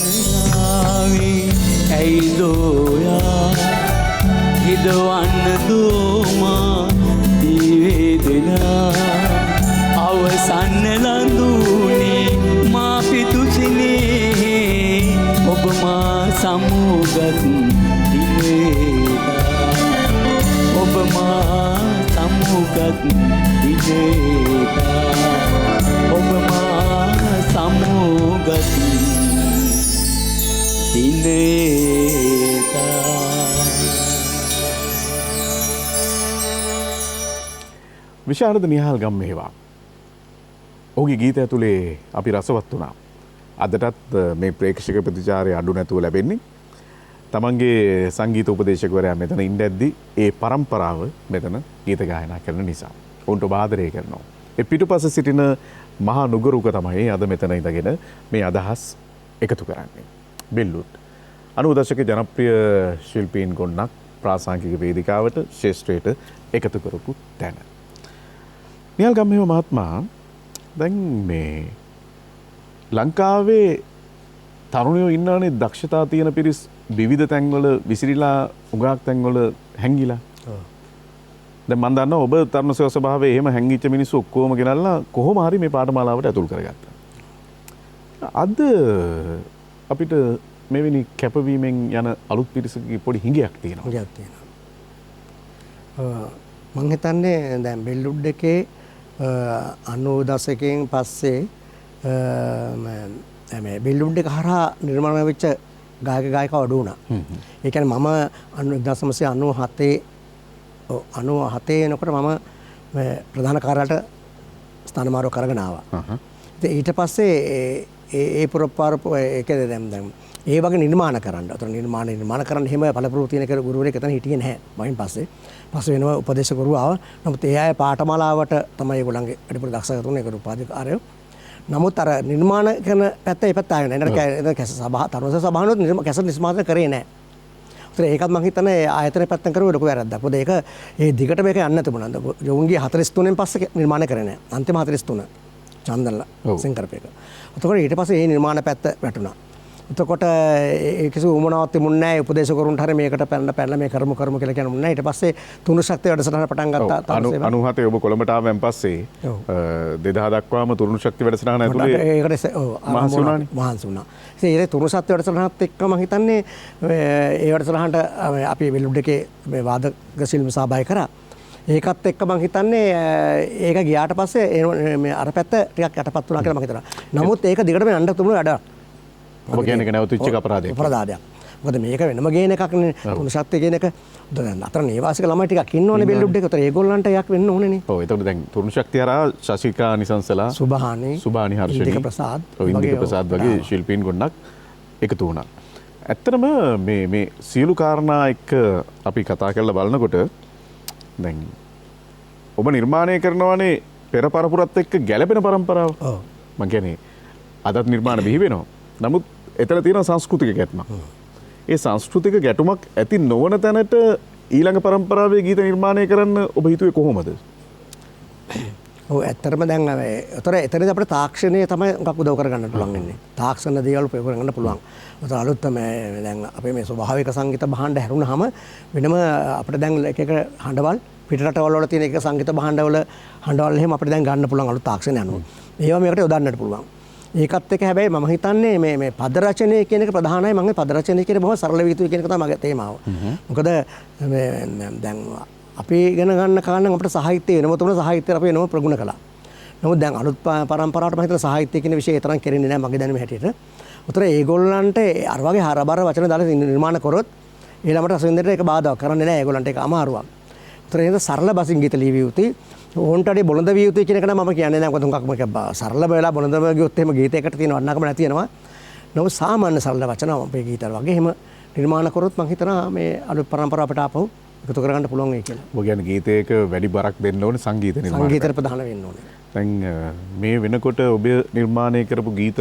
අමුවන්නාවේ ඇයිදෝයා හිදවන්න දෝමා දිවේදෙනා අවසන්න ලඳුනේ මා පිතුසිනේ ඔබ මා සමුගත් දිනේදා ඔබ මා සමුගත් දිනේදා ඔබ මා සමුගත් දිනේදා විශාරද නිහාල් ගම්මේවා ඔහුගේ ගීතය ඇතුලේ අපි රසවත් වුණා. අදටත් මේ ප්‍රේක්ෂක ප්‍රතිචාරය අඩු නැතුව ලැබෙන්නේ තමන්ගේ සංගීත උපදේශකවරයා මෙතන ඉඳද්දි ඒ පරම්පරාව මෙතන ගීත ගායනා කරන නිසා. ඔවුන්ට ආදරය කරනවා. ඒ පිටුපස සිටින මහා නුගරුක තමයි අද මෙතන ඉඳගෙන මේ අදහස් එකතු කරන්නේ. බෙල්ලුඩ් 90 දශකයේ ජනප්‍රිය ශිල්පීන් ගොන්නක් ප්‍රාසංගික වේදිකාවට ශේෂ්ත්‍රයට එකතු කරපු තැන. නිහාල් ගම්මේව මහත්මයා දැන් මේ ලංකාවේ තරුණයෝ ඉන්නවනේ දක්ෂතා තියෙන පිරිස් විවිධ තැන්වල විසිරීලා උගාක් තැන්වල හැංගිලා. දැන් මම දන්නවා ඔබ තරුණ සේවා සභාවේ එහෙම හැංගිච්ච මිනිස්සු ඔක්කොම ගෙනල්ලා කොහොම හරි මේ පාඨමාලාවට ඇතුල් කරගත්තා. අද අපිට මෙවැනි කැපවීමෙන් යන අලුත් පිරිසකගේ පොඩි හිඟයක් තියෙනවා. හිඟයක් තියෙනවා. මම හිතන්නේ දැන් බෙල්ලුඩ් එකේ 90 දශකයෙන් පස්සේ මේ බෙල්ලුඩ් එක හරහා නිර්මාණය වෙච්ච ගායක ගායිකව අඩු වුණා. ඒ කියන්නේ මම 1997 එනකොට මම ප්‍රධාන කාර්යාලයට ස්ථානමාරු කරගෙන ආවා. ඉතින් ඊට පස්සේ ඒ පුරපාර ඒකද දැන් ඒ වගේ නිර්මාණ කරන්න. අතන නිර්මාණ කරන්න එහෙම පළපුරු තියෙන කෙනෙකු ගුරුවරයෙක් එතන හිටියේ නැහැ. මයින් පස්සේ වෙනවා උපදේශකවරු ආවා. නමුත් ඒ අය පාඨමාලාවට තමයි ඒගොල්ලන්ගේ අඩිපොළ දක්ෂකම් තුන ඒකට උපාධිකාරයෝ. නමුත් අර නිර්මාණ කරන පැත්ත ඒ පැත්ත ආවේ නැහැ. නේද කැස සභාව තරුණ සභාවනොත් කැස නිර්මාණය කරේ නැහැ. ඒකත් මම හිතන්නේ ආයතන පැත්තෙන් කරුවේ ලොකු වැරද්දක්. මොකද ඒක ඒ දිගට මේක යන්න තිබුණා. යෝන්ගේ 43න් පස්සේ නිර්මාණය කරේ නැහැ. අන්තිම 43 චන්දන්ලා සිංකරපේක. එතකොට ඊට පස්සේ මේ නිර්මාණ පැත්ත වැටුණා. එතකොට ඒ කිසි උමනාවක් තිබුණේ නැහැ. උපදේශකරුන්ට හරිය මේකට පැනලා මේ කරමු කියලා කියන්න මුන්නේ නැහැ. ඊට පස්සේ තුනු ශක්තිය වැඩසටහන පටන් ගත්තා. 97 ඔබ කොළඹට ආවෙන් පස්සේ 2000 දක්වාම තුරුණු ශක්තිය වැඩසටහන ඇතුලේ ඒකට මහන්සි වුණා. ඉතින් ඒ තුරුණු ශක්තිය වැඩසටහනත් එක්ක මම හිතන්නේ ඒ වැඩසටහනට අපි වෙලුඩ් එකේ මේ වාදක ශිල්ප සභාවය කරා. ඒකත් එක්ක මම හිතන්නේ ඒක ගියාට පස්සේ මේ අර පැත්ත ටිකක් යටපත් වුණා කියලා මම හිතනවා. නමුත් ඒක දිගටම යන්න තිබුණේ වැඩක්. ඔබ කියන්නේ නැවතුච්ච අපරාධයක්. මොකද මේක වෙනම ගේන එකක් නේ. තුන සත්‍ය ගේන එක. දැන් අතර නේවාසික ළමයි ටිකක් ඉන්නෝනේ බෙල්ලුඩ් එක. ඒතර ඒගොල්ලන්ට යක් වෙන්න ඕනේ නේ. ඔව් ඒතකොට දැන් තුරුණු ශක්තිය හරහා ශශිකා නිසංසලා සුභානි හර්ෂණී ඉන්දික ප්‍රසාද් ඉන්දික ප්‍රසාද් වගේ ශිල්පීන් ගොඩක් එකතු වුණා. ඇත්තටම මේ සියලු කාරණා එක්ක අපි කතා කරලා බලනකොට දැන් ඔබ නිර්මාණය කරනවානේ පෙර පරපුරත් එක්ක ගැළපෙන પરම්පරාව. ඔව්. මං කියන්නේ අදත් නිර්මාණ බිහි වෙනවා. නමුත් එතන තියෙන සංස්කෘතික ගැටුමක්. ඒ සංස්කෘතික ගැටුමක් ඇති නොවන තැනට ඊළඟ પરම්පරාවේ ගීත නිර්මාණය කරන්න ඔබ හිතුවේ කොහොමද? ඔව් ඇත්තටම දැන් ඒතර එතනදී අපිට තාක්ෂණය තමයි මොකක් උදව් කරගන්න පුළුවන් වෙන්නේ. තාක්ෂණ දේවල් ප්‍රයෝග කරගන්න පුළුවන්. ඒතර අලුත් තමයි දැන් අපේ මේ ස්වභාවික සංගීත භාණ්ඩ හැරුණාම වෙනම අපිට දැන් එක එක හඬවල් පිටරටවල වල තියෙන එක සංගීත භාණ්ඩවල හඬවල් එහෙම අපිට දැන් ගන්න පුළුවන් අලුත් තාක්ෂණය අනුව. ඒවා මේකට යොදන්නට පුළුවන්. ඒකත් එක්ක හැබැයි මම හිතන්නේ මේ පද රචනය කියන එක ප්‍රධානයි. මම පද රචනය කියන බොහොම සරල විය යුතුයි කියන එක තමයි මගේ තේමාව. මොකද දැන් අපි ඉගෙන ගන්න කාලෙන් අපිට සාහිත්‍ය වෙනම තුන සාහිත්‍ය අපි වෙනම ප්‍රගුණ කළා. නමුත් දැන් අලුත් පරම්පරාවට මම හිතන සාහිත්‍ය කියන විෂය තරම් කෙරෙන්නේ නැහැ මගේ දැනුම හැටියට. උතර ඒගොල්ලන්ට අර වගේ හරබර වචන දාලා නිර්මාණ කරොත් ඊළඟට රසවින්දනයට ඒක බාධාවක් කරන්නේ නැහැ. ඒගොල්ලන්ට ඒක අමාරුවක්. උතර ඒක සරල බසින් ගීත ලියවිය යුතුයි. ඕන්ට අඩේ බොළඳ විය යුතුයි කියන එක නම් මම කියන්නේ නැහැ. මොකද හුඟක් සරල වෙලා බොළඳව ගියොත් එහෙම ගීතයකට තියෙන වටිනාකම නැති වෙනවා. නමුත් සාමාන්‍ය සරල වචන අපේ ගීතවල වගේ එහෙම නිර්මාණ කරොත් මම හිතනවා මේ අලුත් පරම්පරාවට ආපහු එකතු කරගන්න පුළුවන් වෙයි කියලා. ඔබ කියන්නේ ගීතයක වැඩි බරක් දෙන්න ඕනේ සංගීත නිර්මාණයට. සංගීතයට ප්‍රධාන වෙන්න ඕනේ. දැන් මේ වෙනකොට ඔබ නිර්මාණය කරපු ගීත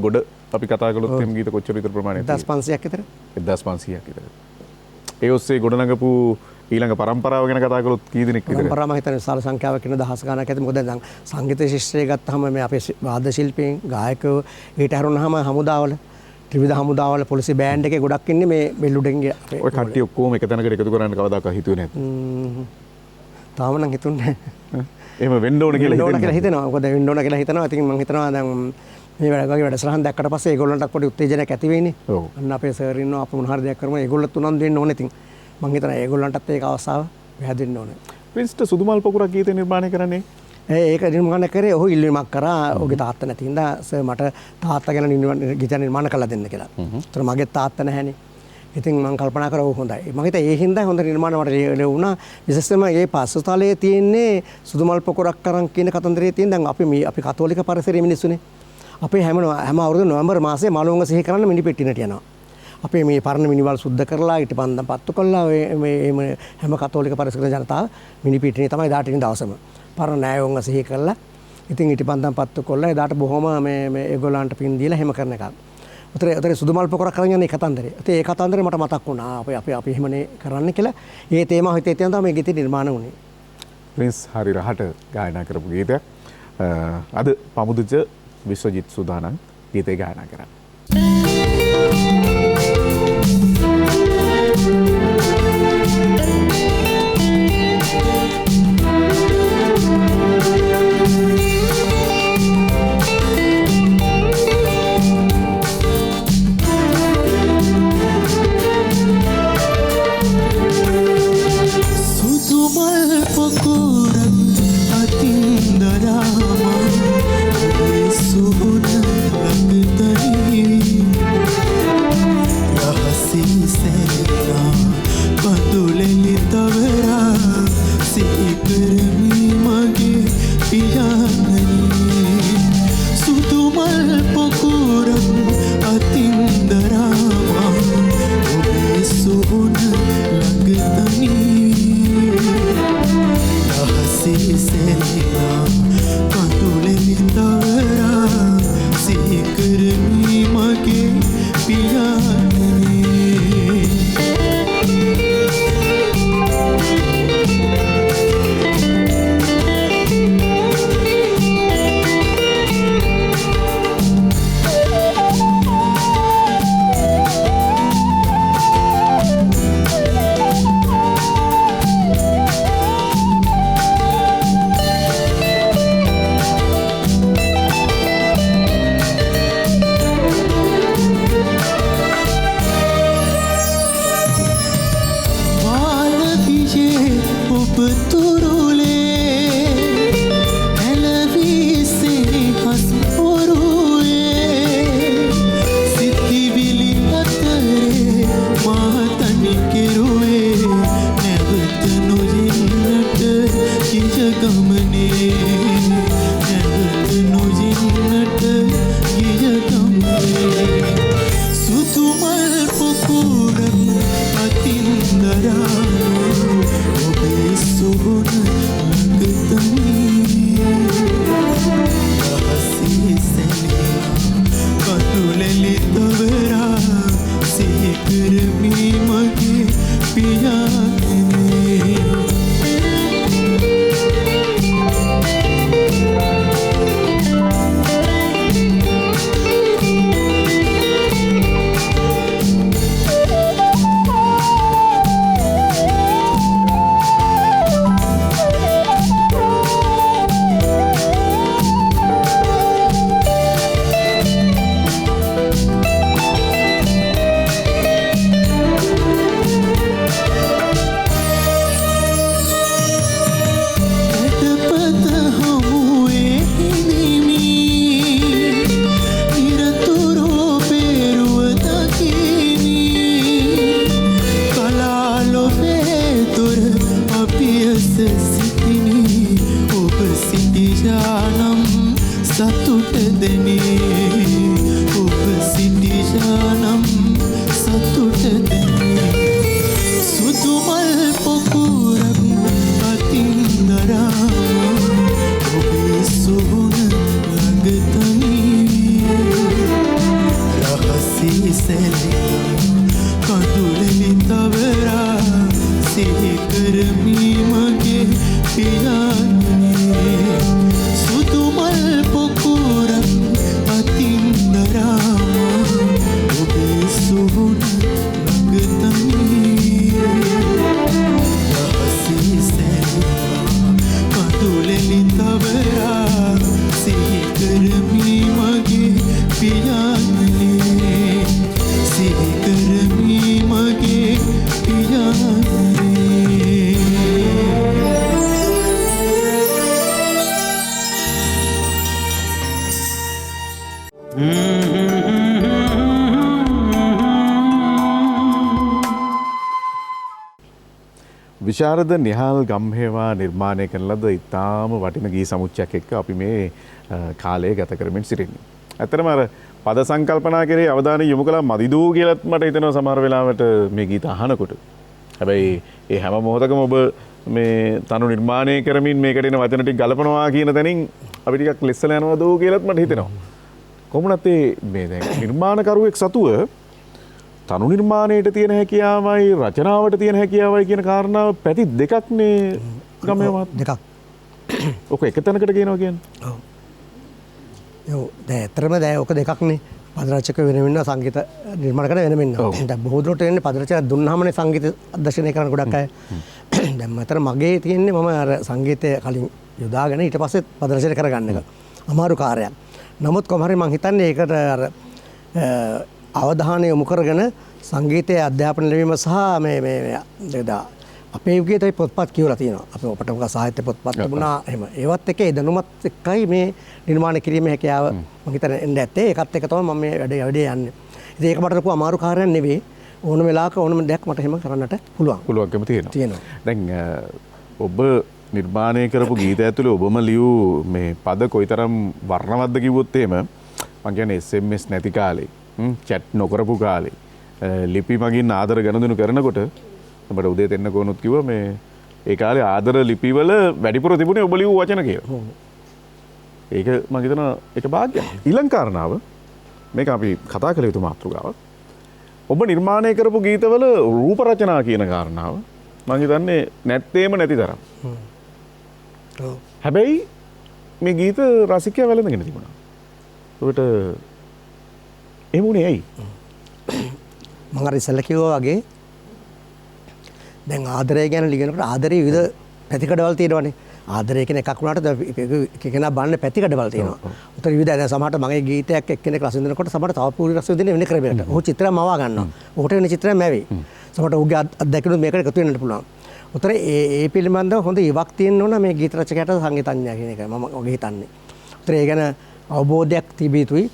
ගොඩ අපි කතා කළොත් එහෙම ගීත කොච්චර විතර ප්‍රමාණයක්? 1500ක් විතර. 1500ක් විතර. ඒ ඔස්සේ ගොඩනගපු ඊළඟ පරම්පරාව ගැන කතා කළොත් කී දෙනෙක් විතර? පරම්පරාව මම හිතන්නේ විශාල සංඛ්‍යාවක් වෙන දහස් ගණනක් ඇති. මොකද දැන් සංගීත ශිෂ්‍යය ගත්තාම මේ අපේ වාද්‍ය ශිල්පීන් ගායකයෝ ඊට හැරුණාම හමුදාවල ත්‍රිවිධ හමුදාවල පොලිසි බෑන්ඩ් එකේ ගොඩක් ඉන්නේ මේ බෙල්ලුඩෙන්ගේ අපේ ඔය කට්ටිය ඔක්කොම එක තැනකට එකතු කරන්න කවදාකවත් හිතුවේ නැද්ද? තාම නම් හිතුන්නේ නැහැ. එහෙම වෙන්න ඕන කියලා හිතෙනවා. මොකද වෙන්න ඕන කියලා හිතනවා. ඉතින් මම හිතනවා දැන් මේ වගේ වැඩසටහන් දැක්කට පස්සේ ඒගොල්ලන්ට පොඩි උත්තේජනයක් ඇති වෙන්නේ. ඔව්. අන්න අපේ සර් ඉන්නවා අප මොන හරි දෙයක් කරමු. ඒගොල්ලොත් උනන්දු වෙන්න ඕනේ. ඉතින් මම හිතනවා ඒගොල්ලන්ටත් ඒක අවස්ථාව වැහැදෙන්න ඕනේ. ප්‍රින්ස්ට සුදුමල් පොකුරක් ගීත නිර්මාණය කරන්නේ ඒක නිර්මාණය කරේ ඔහු ඉල්ලීමක් කරා. ඔහුගේ තාත්තා නැති හින්දා සර් මට තාත්තා ගැන ගීත නිර්මාණ කරලා දෙන්න කියලා. ඒතර මගේ තාත්තා නැහැනේ. ඉතින් මම කල්පනා කරා ඔව් හොඳයි. මම හිතා ඒ හින්දා හොඳ නිර්මාණ මට ලැබුණා. විශේෂයෙන්ම මේ පස්සතලයේ තියෙන්නේ සුදුමල් පොකුරක් අරන් කියන කතන්දරයේ තියෙන දැන් අපි කතෝලික පරිසරයේ මිනිස්සුනේ. අපේ හැම අවුරුදු නොවැම්බර් මාසයේ මලුංග සිහි කරන්න මිනිපෙට්ටිනට යනවා. අපේ මේ පරණ මිනිවල් සුද්ධ කරලා ඊට පන්දම් පත්තු කළා මේ හැම කතෝලික පරිසර ජනතාව මිනිපෙට්ටිනේ තමයි දාට ඉන්න දවසම. පරණ ණයෝංග සිහි කරලා ඉතින් ඊට පන්දම් පත්තු කළා එදාට බොහොම මේ ඒගොල්ලන්ට පින් දීලා හැම කරන එකක්. උතර සුදුමල් පොකුරක් කරන් යන කතන්දරේ. ඉතින් ඒ කතන්දරේ මට මතක් වුණා. අපි එහෙමනේ කරන්න කියලා. ඒ තේමාව හිතේ තියෙන තමයි මේ ගීතේ නිර්මාණය වුණේ. ප්‍රින්ස් හරි රහට ගායනා කරපු ගීතයක්. අද පමුදුච විශ්වජිත් සුදානන් ගීතේ ගායනා කරා. ඔබේ සොහොන ළඟතමී රහසේ සැලෙනා කඳුලෙලි තවරා සිහි කරමි මගේ පියාණනේ විශාරද නිහාල් ගම්හේවා නිර්මාණය කරන ලද ඉතාම වටින ගී සමුච්චයක් එක්ක අපි මේ කාලය ගත කරමින් සිටින්නේ. ඇත්තටම අර පද සංකල්පනා කරේ අවධානය යොමු කළා මදිදූ කියලාත් මට හිතෙනවා සමහර වෙලාවට මේ ගීත අහනකොට. හැබැයි ඒ හැම මොහොතකම ඔබ මේ තනු නිර්මාණය කරමින් මේකට එන වචන ටික ගලපනවා කියන තැනින් අපි ටිකක් ලෙස්සලා යනවද කියලාත් මට හිතෙනවා. කොහොමනත් මේ දැන් නිර්මාණකරුවෙක් සතුව තනු නිර්මාණයට තියෙන හැකියාවයි රචනාවට තියෙන හැකියාවයි කියන කාරණාව පැති දෙකක්නේ ගමේවත් දෙකක්. ඔක එක තැනකට කියනවා කියන්නේ. ඔව්. ඔව් දැන් ඇත්තටම දැන් ඔක දෙකක්නේ. පද රචක වෙනම ඉන්නවා සංගීත නිර්මාණ කරන වෙනම ඉන්නවා. දැන් බොහෝ දුරට එන්නේ පද රචක දුන්නාමනේ සංගීත අධ්‍යක්ෂණය කරන ගොඩක් අය. දැන් මතර මගේ තියෙන්නේ මම අර සංගීතය කලින් යොදාගෙන ඊට පස්සේ පද රචන කරගන්න එක. අමාරු කාර්යයක්. නමුත් කොහොම හරි මං හිතන්නේ ඒකට අර අවධානය යොමු කරගෙන සංගීතයේ අධ්‍යාපන ලැබීම සහ මේ අපේ යුගයේ තව පොත්පත් කියවලා තියෙනවා. අපේ අපට මොකක් සාහිත්‍ය පොත්පත් තිබුණා එහෙම. ඒවත් එක්ක ඒ දැනුමත් එක්කයි මේ නිර්මාණ කිරීමේ හැකියාව මම හිතන්නේ එන්න ඇත්තේ. ඒකත් එක්ක තමයි මම මේ වැඩේ යන්නේ. ඉතින් ඒක මට ලොකු අමාරු කාර්යයක් නෙවෙයි. ඕනම වෙලාවක ඕනම දෙයක් මට එහෙම කරන්නට පුළුවන්. පුළුවන්කම තියෙනවා. දැන් ඔබ නිර්මාණය කරපු ගීත ඇතුළේ ඔබම ලියූ මේ පද කොයිතරම් වර්ණවත්ද කිව්වොත් එහෙම මම කියන්නේ SMS නැති කාලේ චැට් නොකරපු කාලේ ලිපි මගින් ආදර ගනුදෙනු කරනකොට අපිට උදේ දෙන්න කොනුත් කිව්වා මේ ඒ කාලේ ආදර ලිපිවල වැඩිපුර තිබුණේ ඔබ ලියූ වචන කියලා. ඒක මම හිතනවා ඒක භාග්‍යයක්. ඊළඟ කාරණාව මේක අපි කතා කළ යුතු මාතෘකාවක්. ඔබ නිර්මාණය කරපු ගීතවල රූප රචනා කියන කාරණාව මම හිතන්නේ නැත්තේම නැති තරම්. හැබැයි මේ ගීත රසිකයා වැළඳගෙන තිබුණා. ඔබට එමුනේ ඇයි? මම අර ඉස්සෙල්ලා කිව්වා වගේ දැන් ආදරය ගැන ලියනකොට ආදරේ විවිධ පැතිකඩවල් තියෙනවානේ. ආදරය කියන එකක් වුණාට එක කෙනා බලන්නේ පැතිකඩවල් තියෙනවා. උතර විවිධ දැන් සමහරට මගේ ගීතයක් එක්කෙනෙක් රස විඳිනකොට සමහරට තව පූර්ණ රස විඳින වෙන ක්‍රමයකට. ඔහු චිත්‍රය මවා ගන්නවා. ඔහුට වෙන චිත්‍රය මැවි. සමහරට ඔහුගේ අත්දැකීම් මේකට එකතු වෙන්නත් පුළුවන්. උතර ඒ පිළිබඳව හොඳ ඉවක් තියෙන්න ඕන මේ ගීත රචකයාට සංගීතඥයා කියන එක මම ඔගේ හිතන්නේ. උතර ඒ ගැන අවබෝධයක් තිබිය යුතුයි.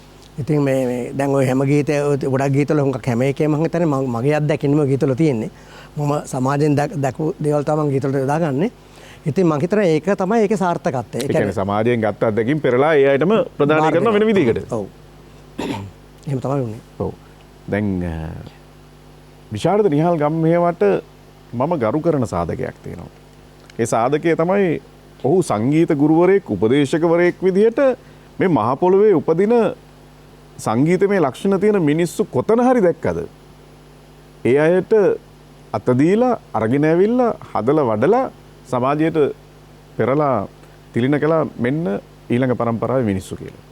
ඉතින් මේ දැන් ඔය හැම ගීතය ගොඩක් ගීතවල හුඟක් හැම එකේම මම හිතන්නේ මගේ අත්දැකීම ගීතවල තියෙන්නේ. මම සමාජයෙන් දැකපු දේවල් තමයි ගීතවලට යොදාගන්නේ. ඉතින් මම හිතනවා ඒක තමයි ඒකේ සාර්ථකත්වය. ඒ කියන්නේ සමාජයෙන් ගත්ත අත්දැකීම් පෙරලා ඒ අයටම ප්‍රදානය කරන වෙන විදිහකට. ඔව්. එහෙම තමයි වුනේ. ඔව්. දැන් විශාරද නිහාල් ගම්මේවට මම ගරු කරන සාධකයක් තියෙනවා. ඒ සාධකය තමයි ඔහු සංගීත ගුරුවරයෙක් උපදේශකවරයෙක් විදිහට මේ මහ පොළොවේ උපදින සංගීතමය ලක්ෂණ තියෙන මිනිස්සු කොතන හරි දැක්කද? ඒ අයට අත දීලා අරගෙන ඇවිල්ලා හදලා වඩලා සමාජයට පෙරලා තිලින කළා මෙන්න ඊළඟ පරම්පරාවේ මිනිස්සු කියලා.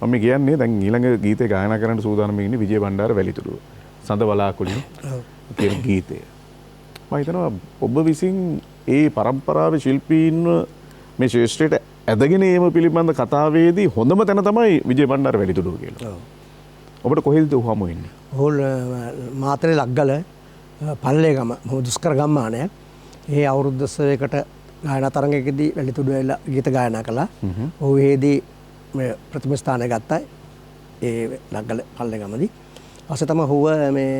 මම කියන්නේ දැන් ඊළඟ ගීතේ ගායනා කරන්න සූදානම් ඉන්නේ විජය බණ්ඩාර වැලිතුඩුව. සඳ වලාකුළු කියන ගීතය. මම හිතනවා ඔබ විසින් ඒ පරම්පරාවේ ශිල්පීන්ව මේ ශ්‍රේෂ්ඨයට ඇදගෙන ඒම පිළිබඳ කතාවේදී හොඳම තැන තමයි විජය බණ්ඩාර වැලිතුඩුව කියලා. ඔබට කොහෙද හමු වෙන්නේ? හොල් මාතරේ ලග්ගල පල්ලේගම දුෂ්කර ගම්මානය. ඒ අවුරුදු 10කට ගායනා තරඟයකදී වැලිතුඩුව ඇවිල්ලා ගීත ගායනා කළා. ඔහු ඒදී මේ ප්‍රථම ස්ථානය ගත්තා. ඒ ලග්ගල පල්ලේගමදී. ඊපස්සේ තමයි ඔහුව මේ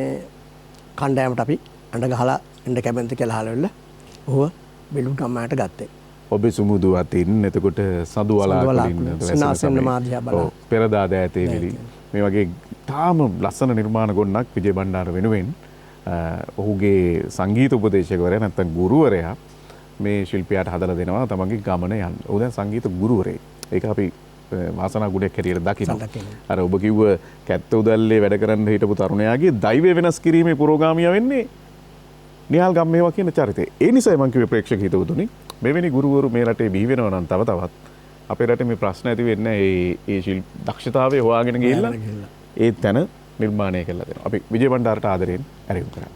කණ්ඩායමට අපි අඬ ගහලා එන්න කැමති කියලා අහලා ඔහුව බෙලුම් ගම්මානට ගත්තේ. ඔබේ සුමුදු අතින් එතකොට සඳු වලාකුළින් සනාසෙන්න මාධ්‍යා බලා පෙරදා දෑතේවිලි මේ වගේ තාම ලස්සන නිර්මාණ ගොන්නක් විජය බණ්ඩාර වෙනුවෙන් ඔහුගේ සංගීත උපදේශකවරයා නැත්නම් ගුරුවරයා මේ ශිල්පියාට හදලා දෙනවා තමන්ගේ ගමන යන්න. ඔහු දැන් සංගීත ගුරුවරයෙක්. ඒක අපි වාසනා ගුණයක් හැටියට දකිනවා. අර ඔබ කිව්ව කැත්ත උදැල්ලේ වැඩ කරන්න හිටපු තරුණයාගේ දෛවය වෙනස් කිරීමේ පුරෝගාමියා වෙන්නේ නිහාල් ගම්මේවා කියන චරිතය. ඒ නිසා මම කිව්වේ ප්‍රේක්ෂක හිතවතුනි මෙවැනි ගුරුවරු මේ රටේ බිහි වෙනවා නම් තව තවත් අපේ රටේ මේ ප්‍රශ්න ඇති වෙන්නේ ඒ දක්ෂතාවය හොයාගෙන ගිහිල්ලා ඒ තැන නිර්මාණය කළා දෙනවා. අපි විජය බණ්ඩාරට ආදරයෙන් ඇරයුම් කරා.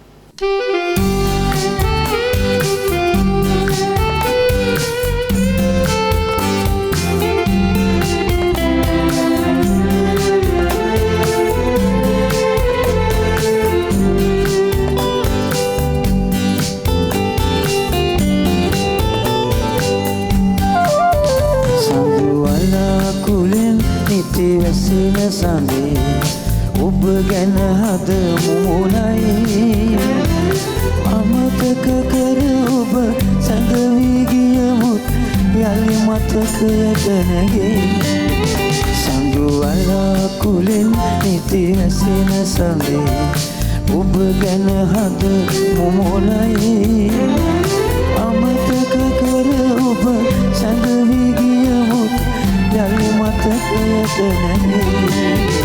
වැසෙන සඳේ ඔබ ගැන හද මුණයි අමතක කර ඔබ සැඟවී ගියමුත් යලි මතකයට නැගේ සඳු වලාකුළෙන් නිති වැසෙන සඳේ ඔබ ගැන හද මුණයි අමතක කර ඔබ සැඟවී ගියමුත් යලි මතකයට නැගේ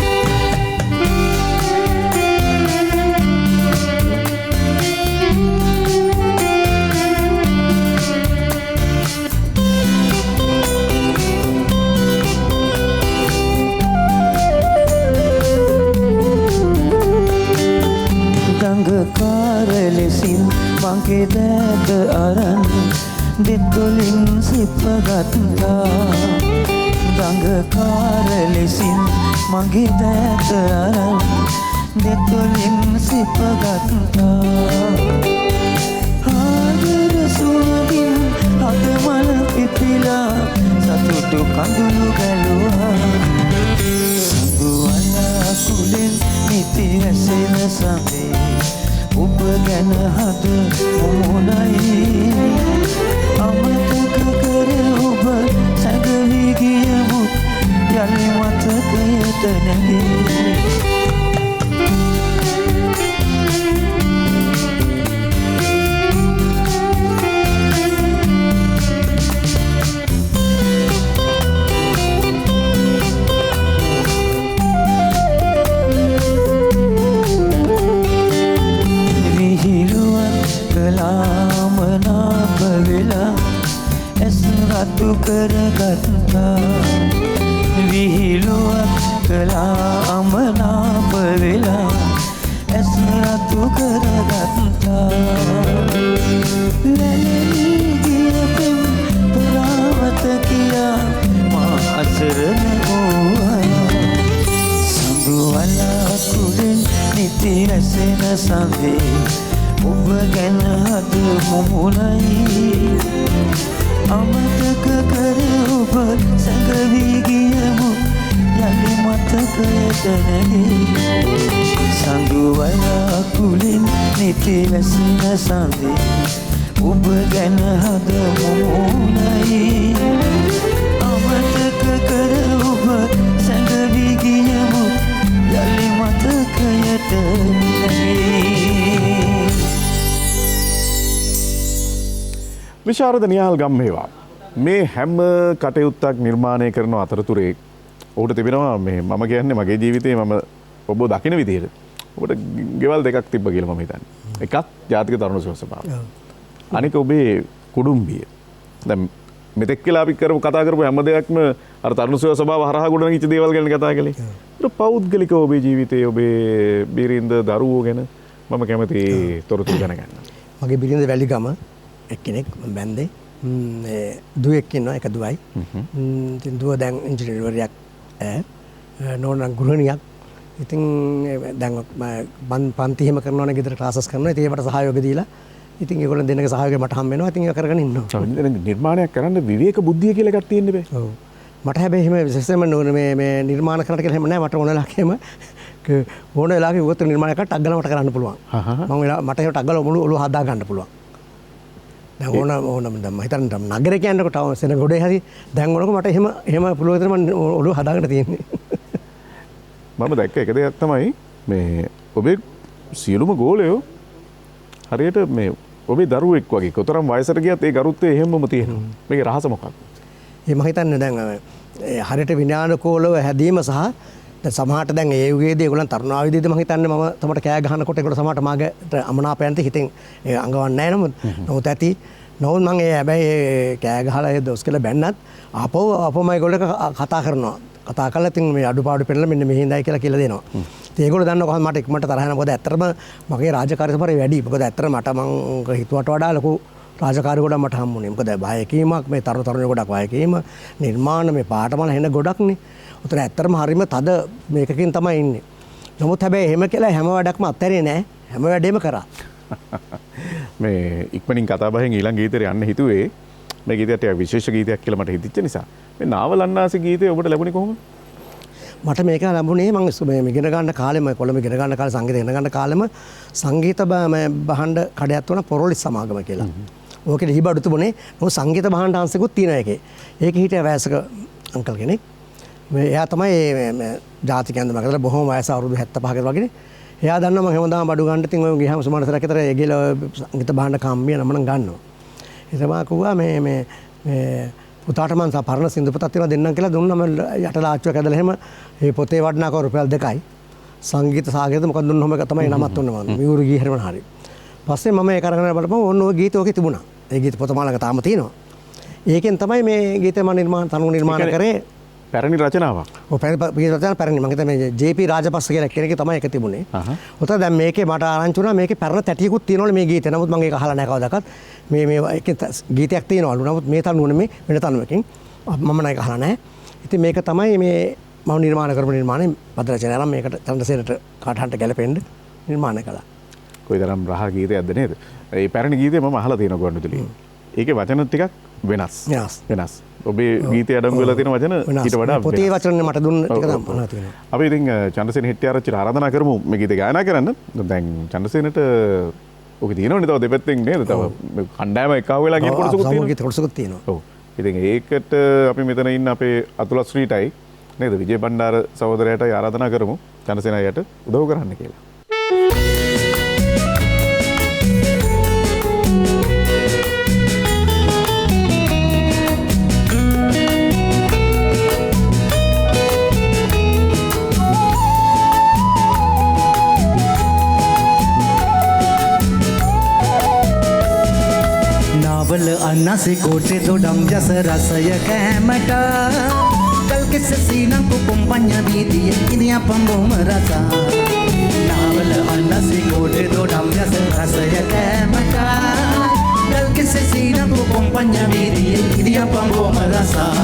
දඟකාර ලෙසින් මගේ දෑත අරන් දෙතොලින් සිපගත්තා දඟකාර ලෙසින් මගේ දෑත අරන් දෙතොලින් සිපගත්තා ආදර සුවඳින් අදමල පිපිලා සතුටු කඳුළු ගැලුවා සඳු වලාකුළෙන් නිති වැසෙන සඳේ ඔබ ගැන හද මුණයි අමතක කර ඔබ සැඟවී ගියමුත් යලි මතකයට නැගේ කලාමනාප වෙලා ඇස් රතු කරගත්තා විහිළුවක් කලාමනාප වෙලා ඇස් රතු කරගත්තා ලැලී ගිය පෙම් පුරාවත කියා මා අසරණ වූවා සඳු වලාකුළෙන් නිති වැසෙන සඳේ ඔබ ගැන හද මුණයි අමතක කර ඔබ සැඟවී ගියමුත් යලි මතකයට නැගේ සඳු වලාකුළෙන් නිති වැසෙන සඳේ ඔබ ගැන හද මුණයි අමතක කර ඔබ සැඟවී ගියමුත් යලි මතකයට නැගේ විශාරද නිහාල් ගම්මේවා මේ හැම කටයුත්තක් නිර්මාණය කරන අතරතුරේ ඔහුට තිබෙනවා මේ මම කියන්නේ මගේ ජීවිතේ මම ඔබ දකින විදිහට ඔබට ගෙවල් දෙකක් තිබ්බ කියලා මම හිතන්නේ. එකක් ජාතික තරුණ සේවා සභාව. අනික ඔබේ කුඩුම්බිය. දැන් මෙතෙක් කියලා අපි කතා කරපු හැම දෙයක්ම අර තරුණ සේවා සභාව හරහා ගොඩනගිච්ච දේවල් ගැන කතා කළේ. ඒක පෞද්ගලිකව ඔබේ ජීවිතයේ ඔබේ බිරිඳ දරුවෝ ගැන මම කැමති තොරතුරු දැනගන්න. මගේ බිරිඳ වැලිගම එක්කෙනෙක් බැන්දේ. දුවෙක් ඉන්නවා එක දුවයි. ඉතින් දුව දැන් ඉංජිනේරුවරයෙක් නෝනා ගෘහිණියක්. ඉතින් දැන් මම පන්ති හිම කරනවා නම් ගෙදර ක්ලාසස් කරනවා. ඉතින් ඒකට සහයෝගය දීලා ඉතින් ඒගොල්ලන් දෙන්නගේ සහයෝගය මට හම්බ වෙනවා. ඉතින් ඒක කරගෙන ඉන්නවා. නිර්මාණයක් කරන්න විවේක බුද්ධිය කියලා එකක් තියෙන්න බෑ. ඔව්. මට හැබැයි එහෙම විශේෂයෙන්ම මේ නිර්මාණ කරන්න කියලා එහෙම නැහැ. මට ඕන වෙලාවකම ඕන වෙලාවක උගත නිර්මාණයක් ටක් ගාලා මට කරන්න පුළුවන්. මට ඒක ටක් ගාලා ඔළුව හදා ගන්න පුළුවන්. දැන් ඕනම දැන් මම හිතන්නේ නගරේ කියනකොට සෙන ගොඩේ හරි දැන් ඕනක මට එහෙම පුළුවන් විතර මම ඔළුව හදාගෙන තියෙන්නේ. මම දැක්ක එක දෙයක් තමයි මේ ඔබේ සියලුම ගෝලයෝ හරියට මේ ඔබේ දරුවෙක් වගේ කොතරම් වයසට ගියත් ඒ ගරුත්වය එහෙමම තියෙනවා. මේකේ රහස මොකක්ද? මම හිතන්නේ දැන් හරියට විඥානකෝලව හැදීම සහ දැන් සමහරට දැන් ඒ යුගයේදී ඒගොල්ලන් තරුණාවිදීද මම හිතන්නේ මම තමයි කෑ ගහනකොට ඒකට සමහරට මාගේට අමනාපයන්ට හිතෙන් අඟවන්නේ නැහැ නමුත් ඇති නමුත් මම හැබැයි කෑ ගහලා ඒ දොස් කියලා බැන්නත් අපෝ මම ඒගොල්ලෝ කතා කරනවා කතා කරලා ඉතින් මේ අඩුපාඩු පෙන්නලා මෙන්න මෙහි ඉඳයි කියලා දෙනවා. ඉතින් ඒගොල්ලෝ දන්නවා කොහොමද මට ඉක්මනට තරහ යනවා. මොකද ඇත්තටම මගේ රාජකාරී සමහර වැඩි. මොකද ඇත්තටම මට මං හිතුවට වඩා ලොකු රාජකාරී ගොඩක් මට හම්බුනේ. මොකද බයකීමක් මේ තරුණ ගොඩක් බයකීම නිර්මාණ මේ පාටමල හෙන ගොඩක්නේ. උතන ඇත්තටම හරීම තද මේකකින් තමයි ඉන්නේ. නමුත් හැබැයි එහෙම කියලා හැම වැඩක්ම අත්හැරේ නෑ. හැම වැඩේම කරා. මේ ඉක්මනින් කතා බහෙන් ඊළඟ ගීතයට යන්න හිතුවේ මේ ගීතයට විශේෂ ගීතයක් කියලා මට හිතෙච්ච නිසා. මේ නාවලන්නාසි ගීතය ඔබට ලැබුණේ කොහොමද? මට මේක ලැබුණේ මම ඉගෙන ගන්න කාලෙම කොළඹ ඉගෙන ගන්න කාලේ සංගීත ඉගෙන ගන්න කාලෙම සංගීත භාණ්ඩ කඩයක් තුන පොරොලිස් සමාගම කියලා. ඕකේ ලිහිබඩු තිබුණේ මොකද සංගීත භාණ්ඩ අංශෙකුත් තියෙනවා ඒකේ. ඒකේ හිටිය වයසක අංකල් කෙනෙක්. එයා තමයි ජාතිකයන්ද මගදලා බොහොම වයස අවුරුදු 75කට වගේ. එයා දන්නවා මම හැමදාම බඩු ගන්න ඉතින් ඔය ගියාම සුමානතරක් විතර ඒ ගිල සංගීත භාණ්ඩ කම්මිය නම නම් ගන්නවා. ඒ තමයි කිව්වා මේ පුතාට මං පරණ සින්දු පොතක් තියෙනවා දෙන්නම් කියලා දුන්නම යට ලාච්චුවක් ඇදලා එහෙම මේ පොතේ වටිනාකම රුපියල් 2යි. සංගීත සාගරද මොකක්ද දුන්නොම එක තමයි නමත් දුන්නේ මම. මියුරු ගී හැරෙන්න හරි. පස්සේ මම ඒක අරගෙන බලපුවම ඕන ඔය ගීත ඔකේ තිබුණා. ඒ ගීත පොත මාළඟ තාම තියෙනවා. ඒකෙන් තමයි මේ ගීතය මම නිර්මාණ කරේ. පැරණි රචනාවක්. ඔව් පැරණි රචනාවක් පැරණි. මම හිතන්නේ මේ ජේ.පී. රාජපක්ෂ කියලා කෙනෙක් තමයි ඒක තිබුණේ. ඔතන දැන් මේකේ මට ආරංචි වුණා මේකේ පැරණ තැටියකුත් තියෙනවලු මේ ගීතේ. නමුත් මම ඒක අහලා නැහැ කවදාකවත්. මේ ඒකේ ගීතයක් තියෙනවලු. නමුත් මේ තනුව නෙමෙයි වෙන තනුවකින්. මම නෑ අහලා නැහැ. ඉතින් මේක තමයි මේ මම නිර්මාණ කරපු නිර්මාණය පදරචනය නම් මේකට චන්ද්‍රසේනට කාටහන්ට ගැලපෙන්න නිර්මාණය කළා. කොයිතරම් රහ ගීතයක්ද නේද? ඒ පැරණි ගීතය මම අහලා තියෙනවා ගුවන්විදුලියේ. ඒකේ වචන ටිකක් වෙනස්. ඔබේ ගීතය අඩංගු වෙලා තියෙන වචන ඊට වඩා පොතේ වචන මට දුන්න ටික තමයි අහලා තියෙනවා. අපි ඉතින් චන්ද්‍රසේන හෙට්ටිආරච්චිට ආරාධනා කරමු මේ ගීතය ගායනා කරන්න. දැන් චන්ද්‍රසේනට ඔක තියෙනවනේ තව දෙපැත්තෙන් නේද? තව කණ්ඩායම එකව වෙලා ගිය කොටසකුත් තියෙනවා. ඔව්. ඉතින් ඒකට අපි මෙතන ඉන්න අපේ අතුලත් ශ්‍රීටයි නේද විජේ බණ්ඩාර සහෝදරයාට ආරාධනා කරමු චන්ද්‍රසේන අයියට උදව් කරන්න කියලා. नावल अन्नासी कोटे तो डम जस रसय कैमटा कल किस सीना को कुंपन्या बीती इदिया पंबोम रसा नावल अन्नासी कोटे तो डम जस रसय कैमटा कल किस सीना को कुंपन्या बीती इदिया पंबोम रसा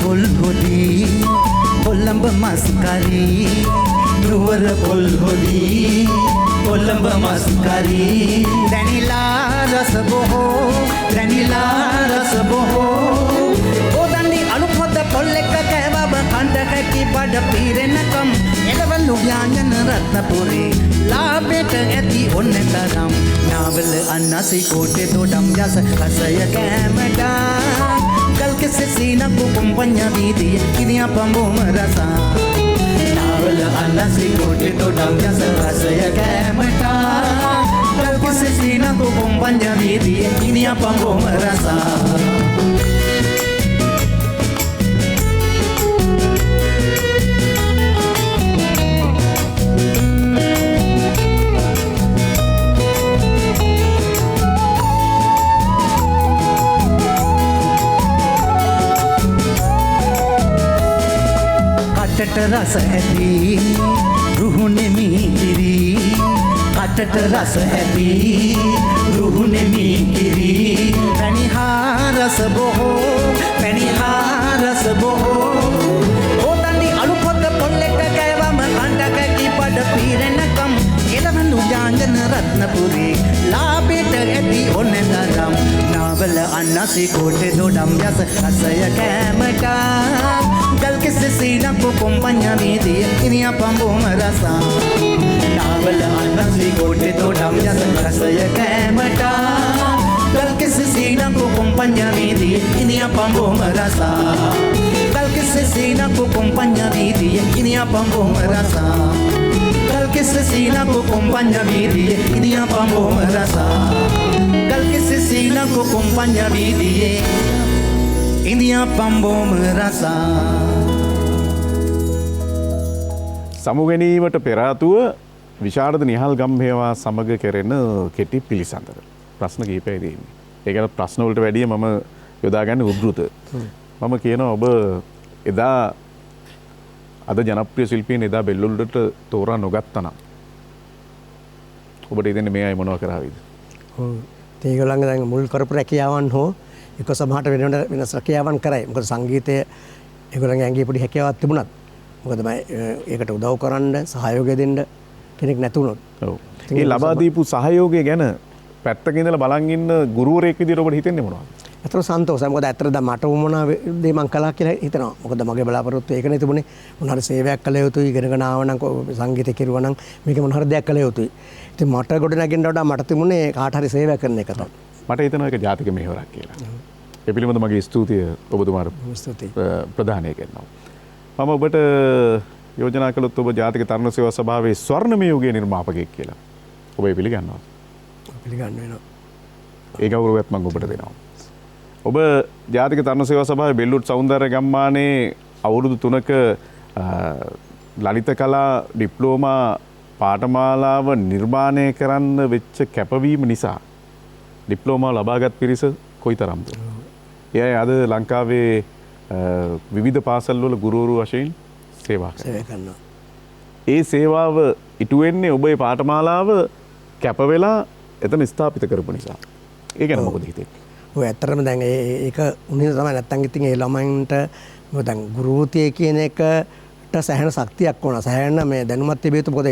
पुल होदी कोलंब मस्कारी नुवर पुल होदी कोलंब मस्कारी रनीला रस बोहो ओ दंडी अनुपत पल्लेक कहवा बखंड की बड़ पीरे नकम एलव එළවලු ව්‍යාංජන රත්නපුරේ ලාභයට ඇති ඔන්න තරම් නාවල අන්නසි කෝටේ තොඩම් යස රසය කෑමට කල් කෙසෙ සීනකු කුම්පඤ්ඤ වීදිය කිරියා පඹොම රසා නාවල අන්නසි කෝටේ තොඩම් යස රසය කෑමට කල් කෙසෙ සීනකු කුම්පඤ්ඤ වීදිය කිරියා පඹොම රසා කටට රස ඇති රුහුණෙමි කිරි කටට රස ඇති රුහුණෙමි කිරි පැණිහා රස බොහෝ ඕතන්දි අලු පොත පොල්ලෙක කෑවම කණ්ඩක කීපඩ පීරෙනකම් එළවලු ව්‍යාංජන රත්නපුරේ ලාභයට ඇති ඔන්න තරම් නාවල අන්නසි කෝටේ දොඩම් යස රසය කෑමට කල් කෙසෙ සීනකු කුම්පඤ්ඤ වීදිය කිරියා පඹොම රසා නාවල අන්නසි කෝටේ දොඩම් යස රසය කෑමට කල් කෙසෙ සීනකු කුම්පඤ්ඤ වීදිය කිරියා පඹොම රසා කල් කෙසෙ සීනකු කුම්පඤ්ඤ වීදිය කිරියා පඹොම රසා කල් කෙසෙ සීනකු කුම්පඤ්ඤ වීදිය කිරියා පඹොම රසා කල් කෙසෙ සීනකු කුම්පඤ්ඤ වීදිය ඉන්දියා පම්බෝම රසා සමුගැනීමට පෙරාතුව විශාරද නිහල් ගම්හේවා සමග කෙරෙන කෙටි පිළිසඳර ප්‍රශ්න කීපයයි තියෙන්නේ. ඒකට ප්‍රශ්න වලට වැඩිය මම යොදාගන්නේ උද්ෘත. මම කියනවා ඔබ එදා අද ජනප්‍රිය ශිල්පීන් එදා බෙල්ලුල්ලට තෝරා නොගත්තා නම් ඔබට ඉතින් මේ අය මොනවා කරාවිද? ඔව්. ඒගොල්ලන්ගේ දැන් මුල් කරපු රැකියාවන් හෝ එක සමහරට වෙනස් රැකියාවන් කරයි. මොකද සංගීතය ඒගොල්ලන්ගේ ඇඟේ පොඩි හැකියාවක් තිබුණත් මොකද ඒකට උදව් කරන්න සහයෝගය දෙන්න කෙනෙක් නැති වුණොත්. ඔව්. ඒ ලබා දීපු සහයෝගය ගැන පැත්තක ඉඳලා බලන් ඉන්න ගුරුවරයෙක් විදිහට ඔබට හිතෙන්නේ මොනවද? ඇත්තට සන්තෝෂයි. මොකද ඇත්තට දැන් මට වුණා දේ මං කළා කියලා හිතනවා. මොකද මගේ බලාපොරොත්තු ඒකනේ තිබුණේ. මොන හරි සේවයක් කළ යුතුයි, ඉගෙනගෙන ආව නම් සංගීතය කෙරුවා නම් මේක මොන හරි දෙයක් කළ යුතුයි. ඉතින් මට ගොඩ නැගෙන්න වඩා මට තිබුණේ කාට හරි සේවයක් කරන එක තමයි. මට හිතෙනවා ඒක ජාතික මෙහෙවරක් කියලා. ඒ පිළිබඳව මගේ ස්තුතිය ඔබතුමාට ප්‍රදානය කරනවා. මම ඔබට යෝජනා කළොත් ඔබ ජාතික තරුණ සේවා සභාවේ ස්වර්ණමය යුගයේ නිර්මාපකයෙක් කියලා. ඔබ ඒ පිළිගන්නවා? පිළිගන්න වෙනවා. ඒ ගෞරවයත් මම ඔබට දෙනවා. ඔබ ජාතික තරුණ සේවා සභාවේ බෙල්ලුට් සෞන්දර්ය ගම්මානයේ අවුරුදු 3ක ලලිත කලා ඩිප්ලෝමා පාඨමාලාව නිර්මාණය කරන්න වෙච්ච කැපවීම නිසා ඩිප්ලෝමා ලබාගත් පිරිස කොයිතරම්ද? එයයි අද ලංකාවේ විවිධ පාසල් වල ගුරුවරු වශයෙන් සේවා කරනවා. ඒ සේවාව ඉටු වෙන්නේ ඔබේ පාඨමාලාව කැප වෙලා එතන ස්ථාපිත කරපු නිසා. ඒ ගැන මොකද හිතෙන්නේ? ඔය ඇත්තටම දැන් ඒක උනේ තමයි නැත්තම් ඉතින් ඒ ළමයින්ට මොකද දැන් ගුරුත්වය කියන එකට සෑහෙන ශක්තියක් ඕන. සෑහෙන මේ දැනුමක් තිබිය යුතු. මොකද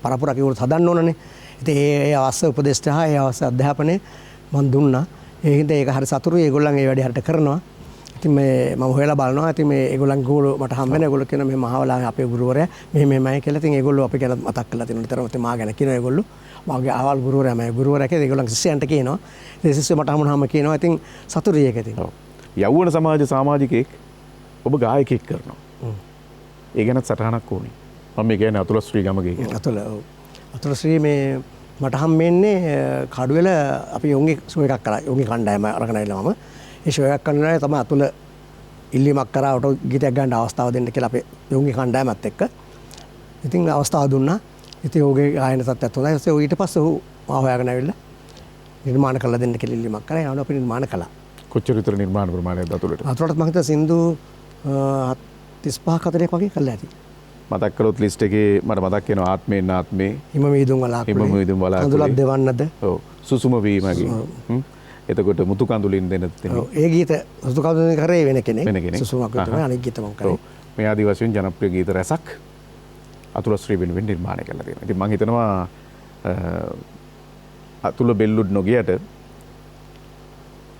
පරපුරක් ඒගොල්ලෝ හදන්න ඕනනේ. ඉතින් ඒ අවශ්‍ය උපදේශ හා ඒ අවශ්‍ය අධ්‍යාපනය මම දුන්නා. ඒ හින්දා ඒක හරි සතුටුයි. ඒගොල්ලන් ඒ වැඩේ හරියට කරනවා. ඉතින් මේ මම හොයලා බලනවා. ඉතින් මේ ඒගොල්ලන්ගේ ගෝල මට හම් වෙන ඒගොල්ලෝ කියන මේ මහවලා අපේ ගුරුවරයා මෙහෙමයි කියලා. ඉතින් ඒගොල්ලෝ අපි ගැන මතක් කරලා තියෙනවා. නිතරම ඉතින් මා ගැන කියනවා ඒගොල්ලෝ. මගේ ආවල් ගුරුවරයා මම ගුරුවරයා කියලා ඒගොල්ලන් ශිෂ්‍යයන්ට කියනවා. ඒ ශිෂ්‍යයෝ මට හමුනහම කියනවා. ඉතින් සතුටුයි ඒක ඉතින්. ඔව්. යෞවන සමාජ සමාජිකයෙක් ඔබ ගායකයෙක් කරනවා. ඒ ගැනත් සටහනක් ඕනේ. මම මේ කියන්නේ අතුල ශ්‍රී ගමගේ කියන. අතුල ශ්‍රී මේ මට හම්බෙන්නේ කඩුවෙල අපි යොන්ගේ ෂෝ එකක් කරා. යොන්ගේ කණ්ඩායම අරගෙන ආවිලා මම. ඒ ෂෝ එකක් කරනවා තමයි අතුල ඉල්ලීමක් කරා ඔටෝ ගීතයක් ගන්න අවස්ථාව දෙන්න කියලා අපේ යොන්ගේ කණ්ඩායමත් එක්ක. ඉතින් අවස්ථාව දුන්නා. ඉතින් ඔහුගේ ගායන තත්ත්වයක් හොඳයි. ඊට පස්සේ ඔහු මාව හොයාගෙන ආවිල්ලා නිර්මාණ කරලා දෙන්න කියලා ඉල්ලීමක් කරා. ඒවන අපි නිර්මාණ කළා. කොච්චර විතර නිර්මාණ ප්‍රමාණයක්ද අතුලට? අතුලට මම හිතුවා සින්දු 35 40ක් වගේ කරලා ඇති. මතක් කළොත් ලිස්ට් එකේ මට මතක් වෙනවා ආත්මේන ආත්මේ හිම මීදුම් වලාකුළේ හිම මීදුම් වලාකුළේ කඳුලක් දෙවන්නද ඔව් සුසුම වීමගේ එතකොට මුතු කඳුලින් දෙන ඔව් ඒ ගීත මුතු කඳුලින් කරේ වෙන කෙනෙක් සුසුමක් විතරයි අනෙක් ගීත මම කරේ ඔව් මේ ආදි වශයෙන් ජනප්‍රිය ගීත රසක් අතුල ශ්‍රී වෙනුවෙන් නිර්මාණය කරලා තියෙනවා. ඉතින් මම හිතනවා අතුල බෙල්ලුඩ් නොගියට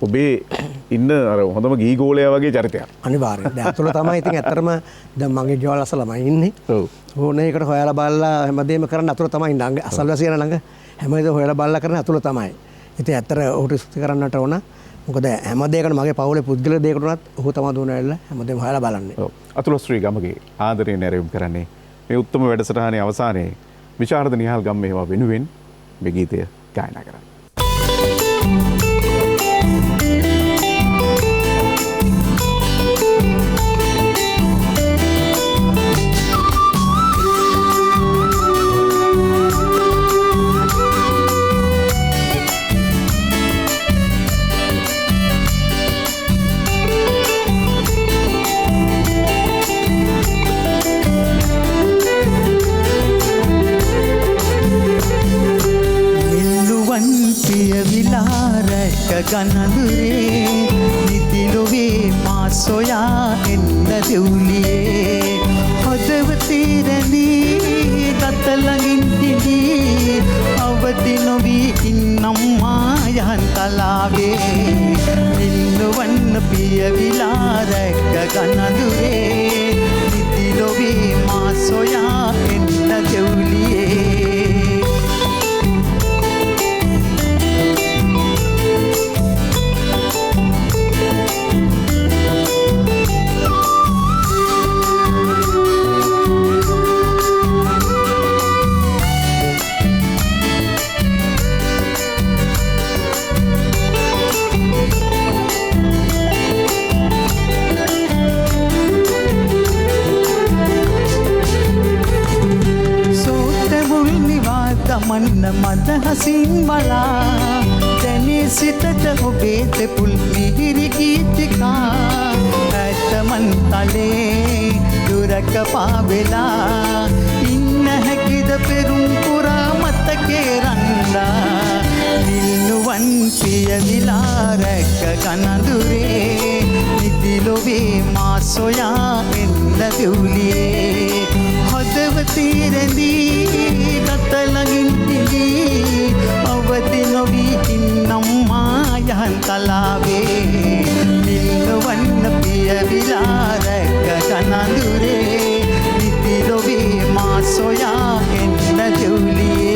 ඔබේ ඉන්න අර හොඳම ගී ගෝලයා වගේ චරිතයක්. අනිවාර්යයෙන්. දැන් අතුල තමයි ඉතින් ඇත්තටම දැන් මගේ ගෙවල් අසල ළමයි ඉන්නේ. ඔව්. ඕනේ එකට හොයලා බලලා හැමදේම කරන්න අතුල තමයි ඉන්නේ. අසල්වැසියන ළඟ හැමදේම හොයලා බලලා කරන අතුල තමයි. ඉතින් ඇත්තට ඔහුට ස්තුති කරන්නට ඕන. මොකද හැම දෙයකටම මගේ පවුලේ පුද්ගල දෙයකට උනත් ඔහු තමයි දුවන ඇවිල්ලා හැමදේම හොයලා බලන්නේ. ඔව්. අතුල ශ්‍රී ගමගේ ආදරයෙන් නැරෙවුම් කරන්නේ මේ උත්තම වැඩසටහනේ අවසානයේ විශාරද නිහාල් ගම්මේවා වෙනුවෙන් මේ ගීතය ගායනා කරන්නේ. ගනඳුරේ නිතිලොවේ මා සොයා එන්න දෙව්ලියේ හදවතේ රැඳී ගත ළඟින් හිඳී අවදි නොවී ඉන්නම් මායන් තලාවේ නිල්ලවන්න පියවිලා රැක ගනඳුරේ නිතිලොවේ මා සොයා එන්න දෙව්ලියේ මන්න මද හසින් බලා දැනේ සිතට ඔබේ තෙපුල් මිහිරි ගීතිකා ඇත්තමන් තලේ දුරක පාවෙලා ඉන්න හැකිද පෙරුම් පුරා මතකේ රන්දා නිල්නුවන් පියවිලා රැක කනඳුරේ නිතිලොවේ මා සොයා එන්න දෙව්ලියේ හදවතේ රැඳී ගත ළඟින් හිඳී අවදි නොවී ඉන්නම් මායන් තලාවේ නිල්වන්න පියවිලා රැක කනඳුරේ නිතිලොවේ මා සොයා එන්න දෙව්ලියේ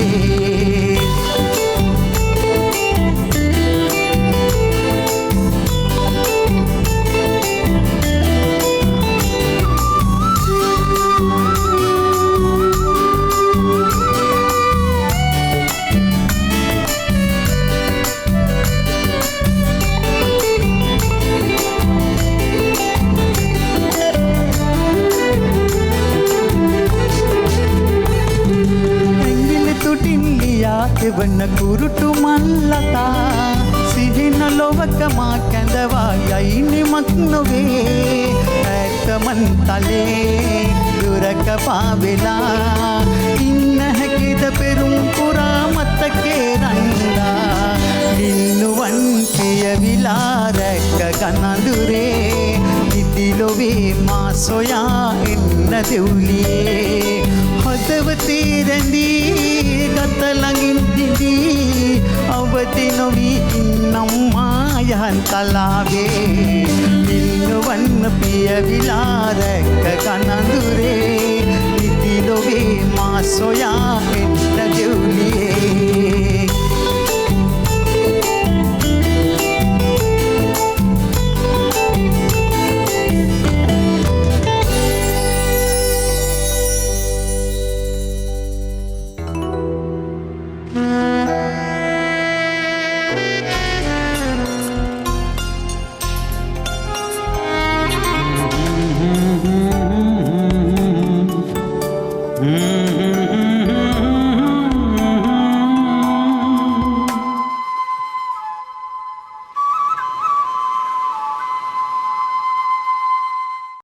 එවන කුරුටු මල්ලතා සිහින ලොවක මා කැඳවා යයි නිමක් නොවේ ඇත්තමන් තලේ දුරක පාවෙලා ඉන්න හැකිද පෙරුම් පුරා මතකේ රන්දා නිල්නුවන් පියවිලා රැක කනඳුරේ නිතිලොවේ මා සොයා එන්න දෙව්ලියේ හදවතේ රැඳී ගත ළඟින් හිඳී අවදි නොවී ඉන්නම් මායන් තලාවේ නිල්වන්න පියවිලා රැක කනඳුරේ නිතිලොවේ මා සොයා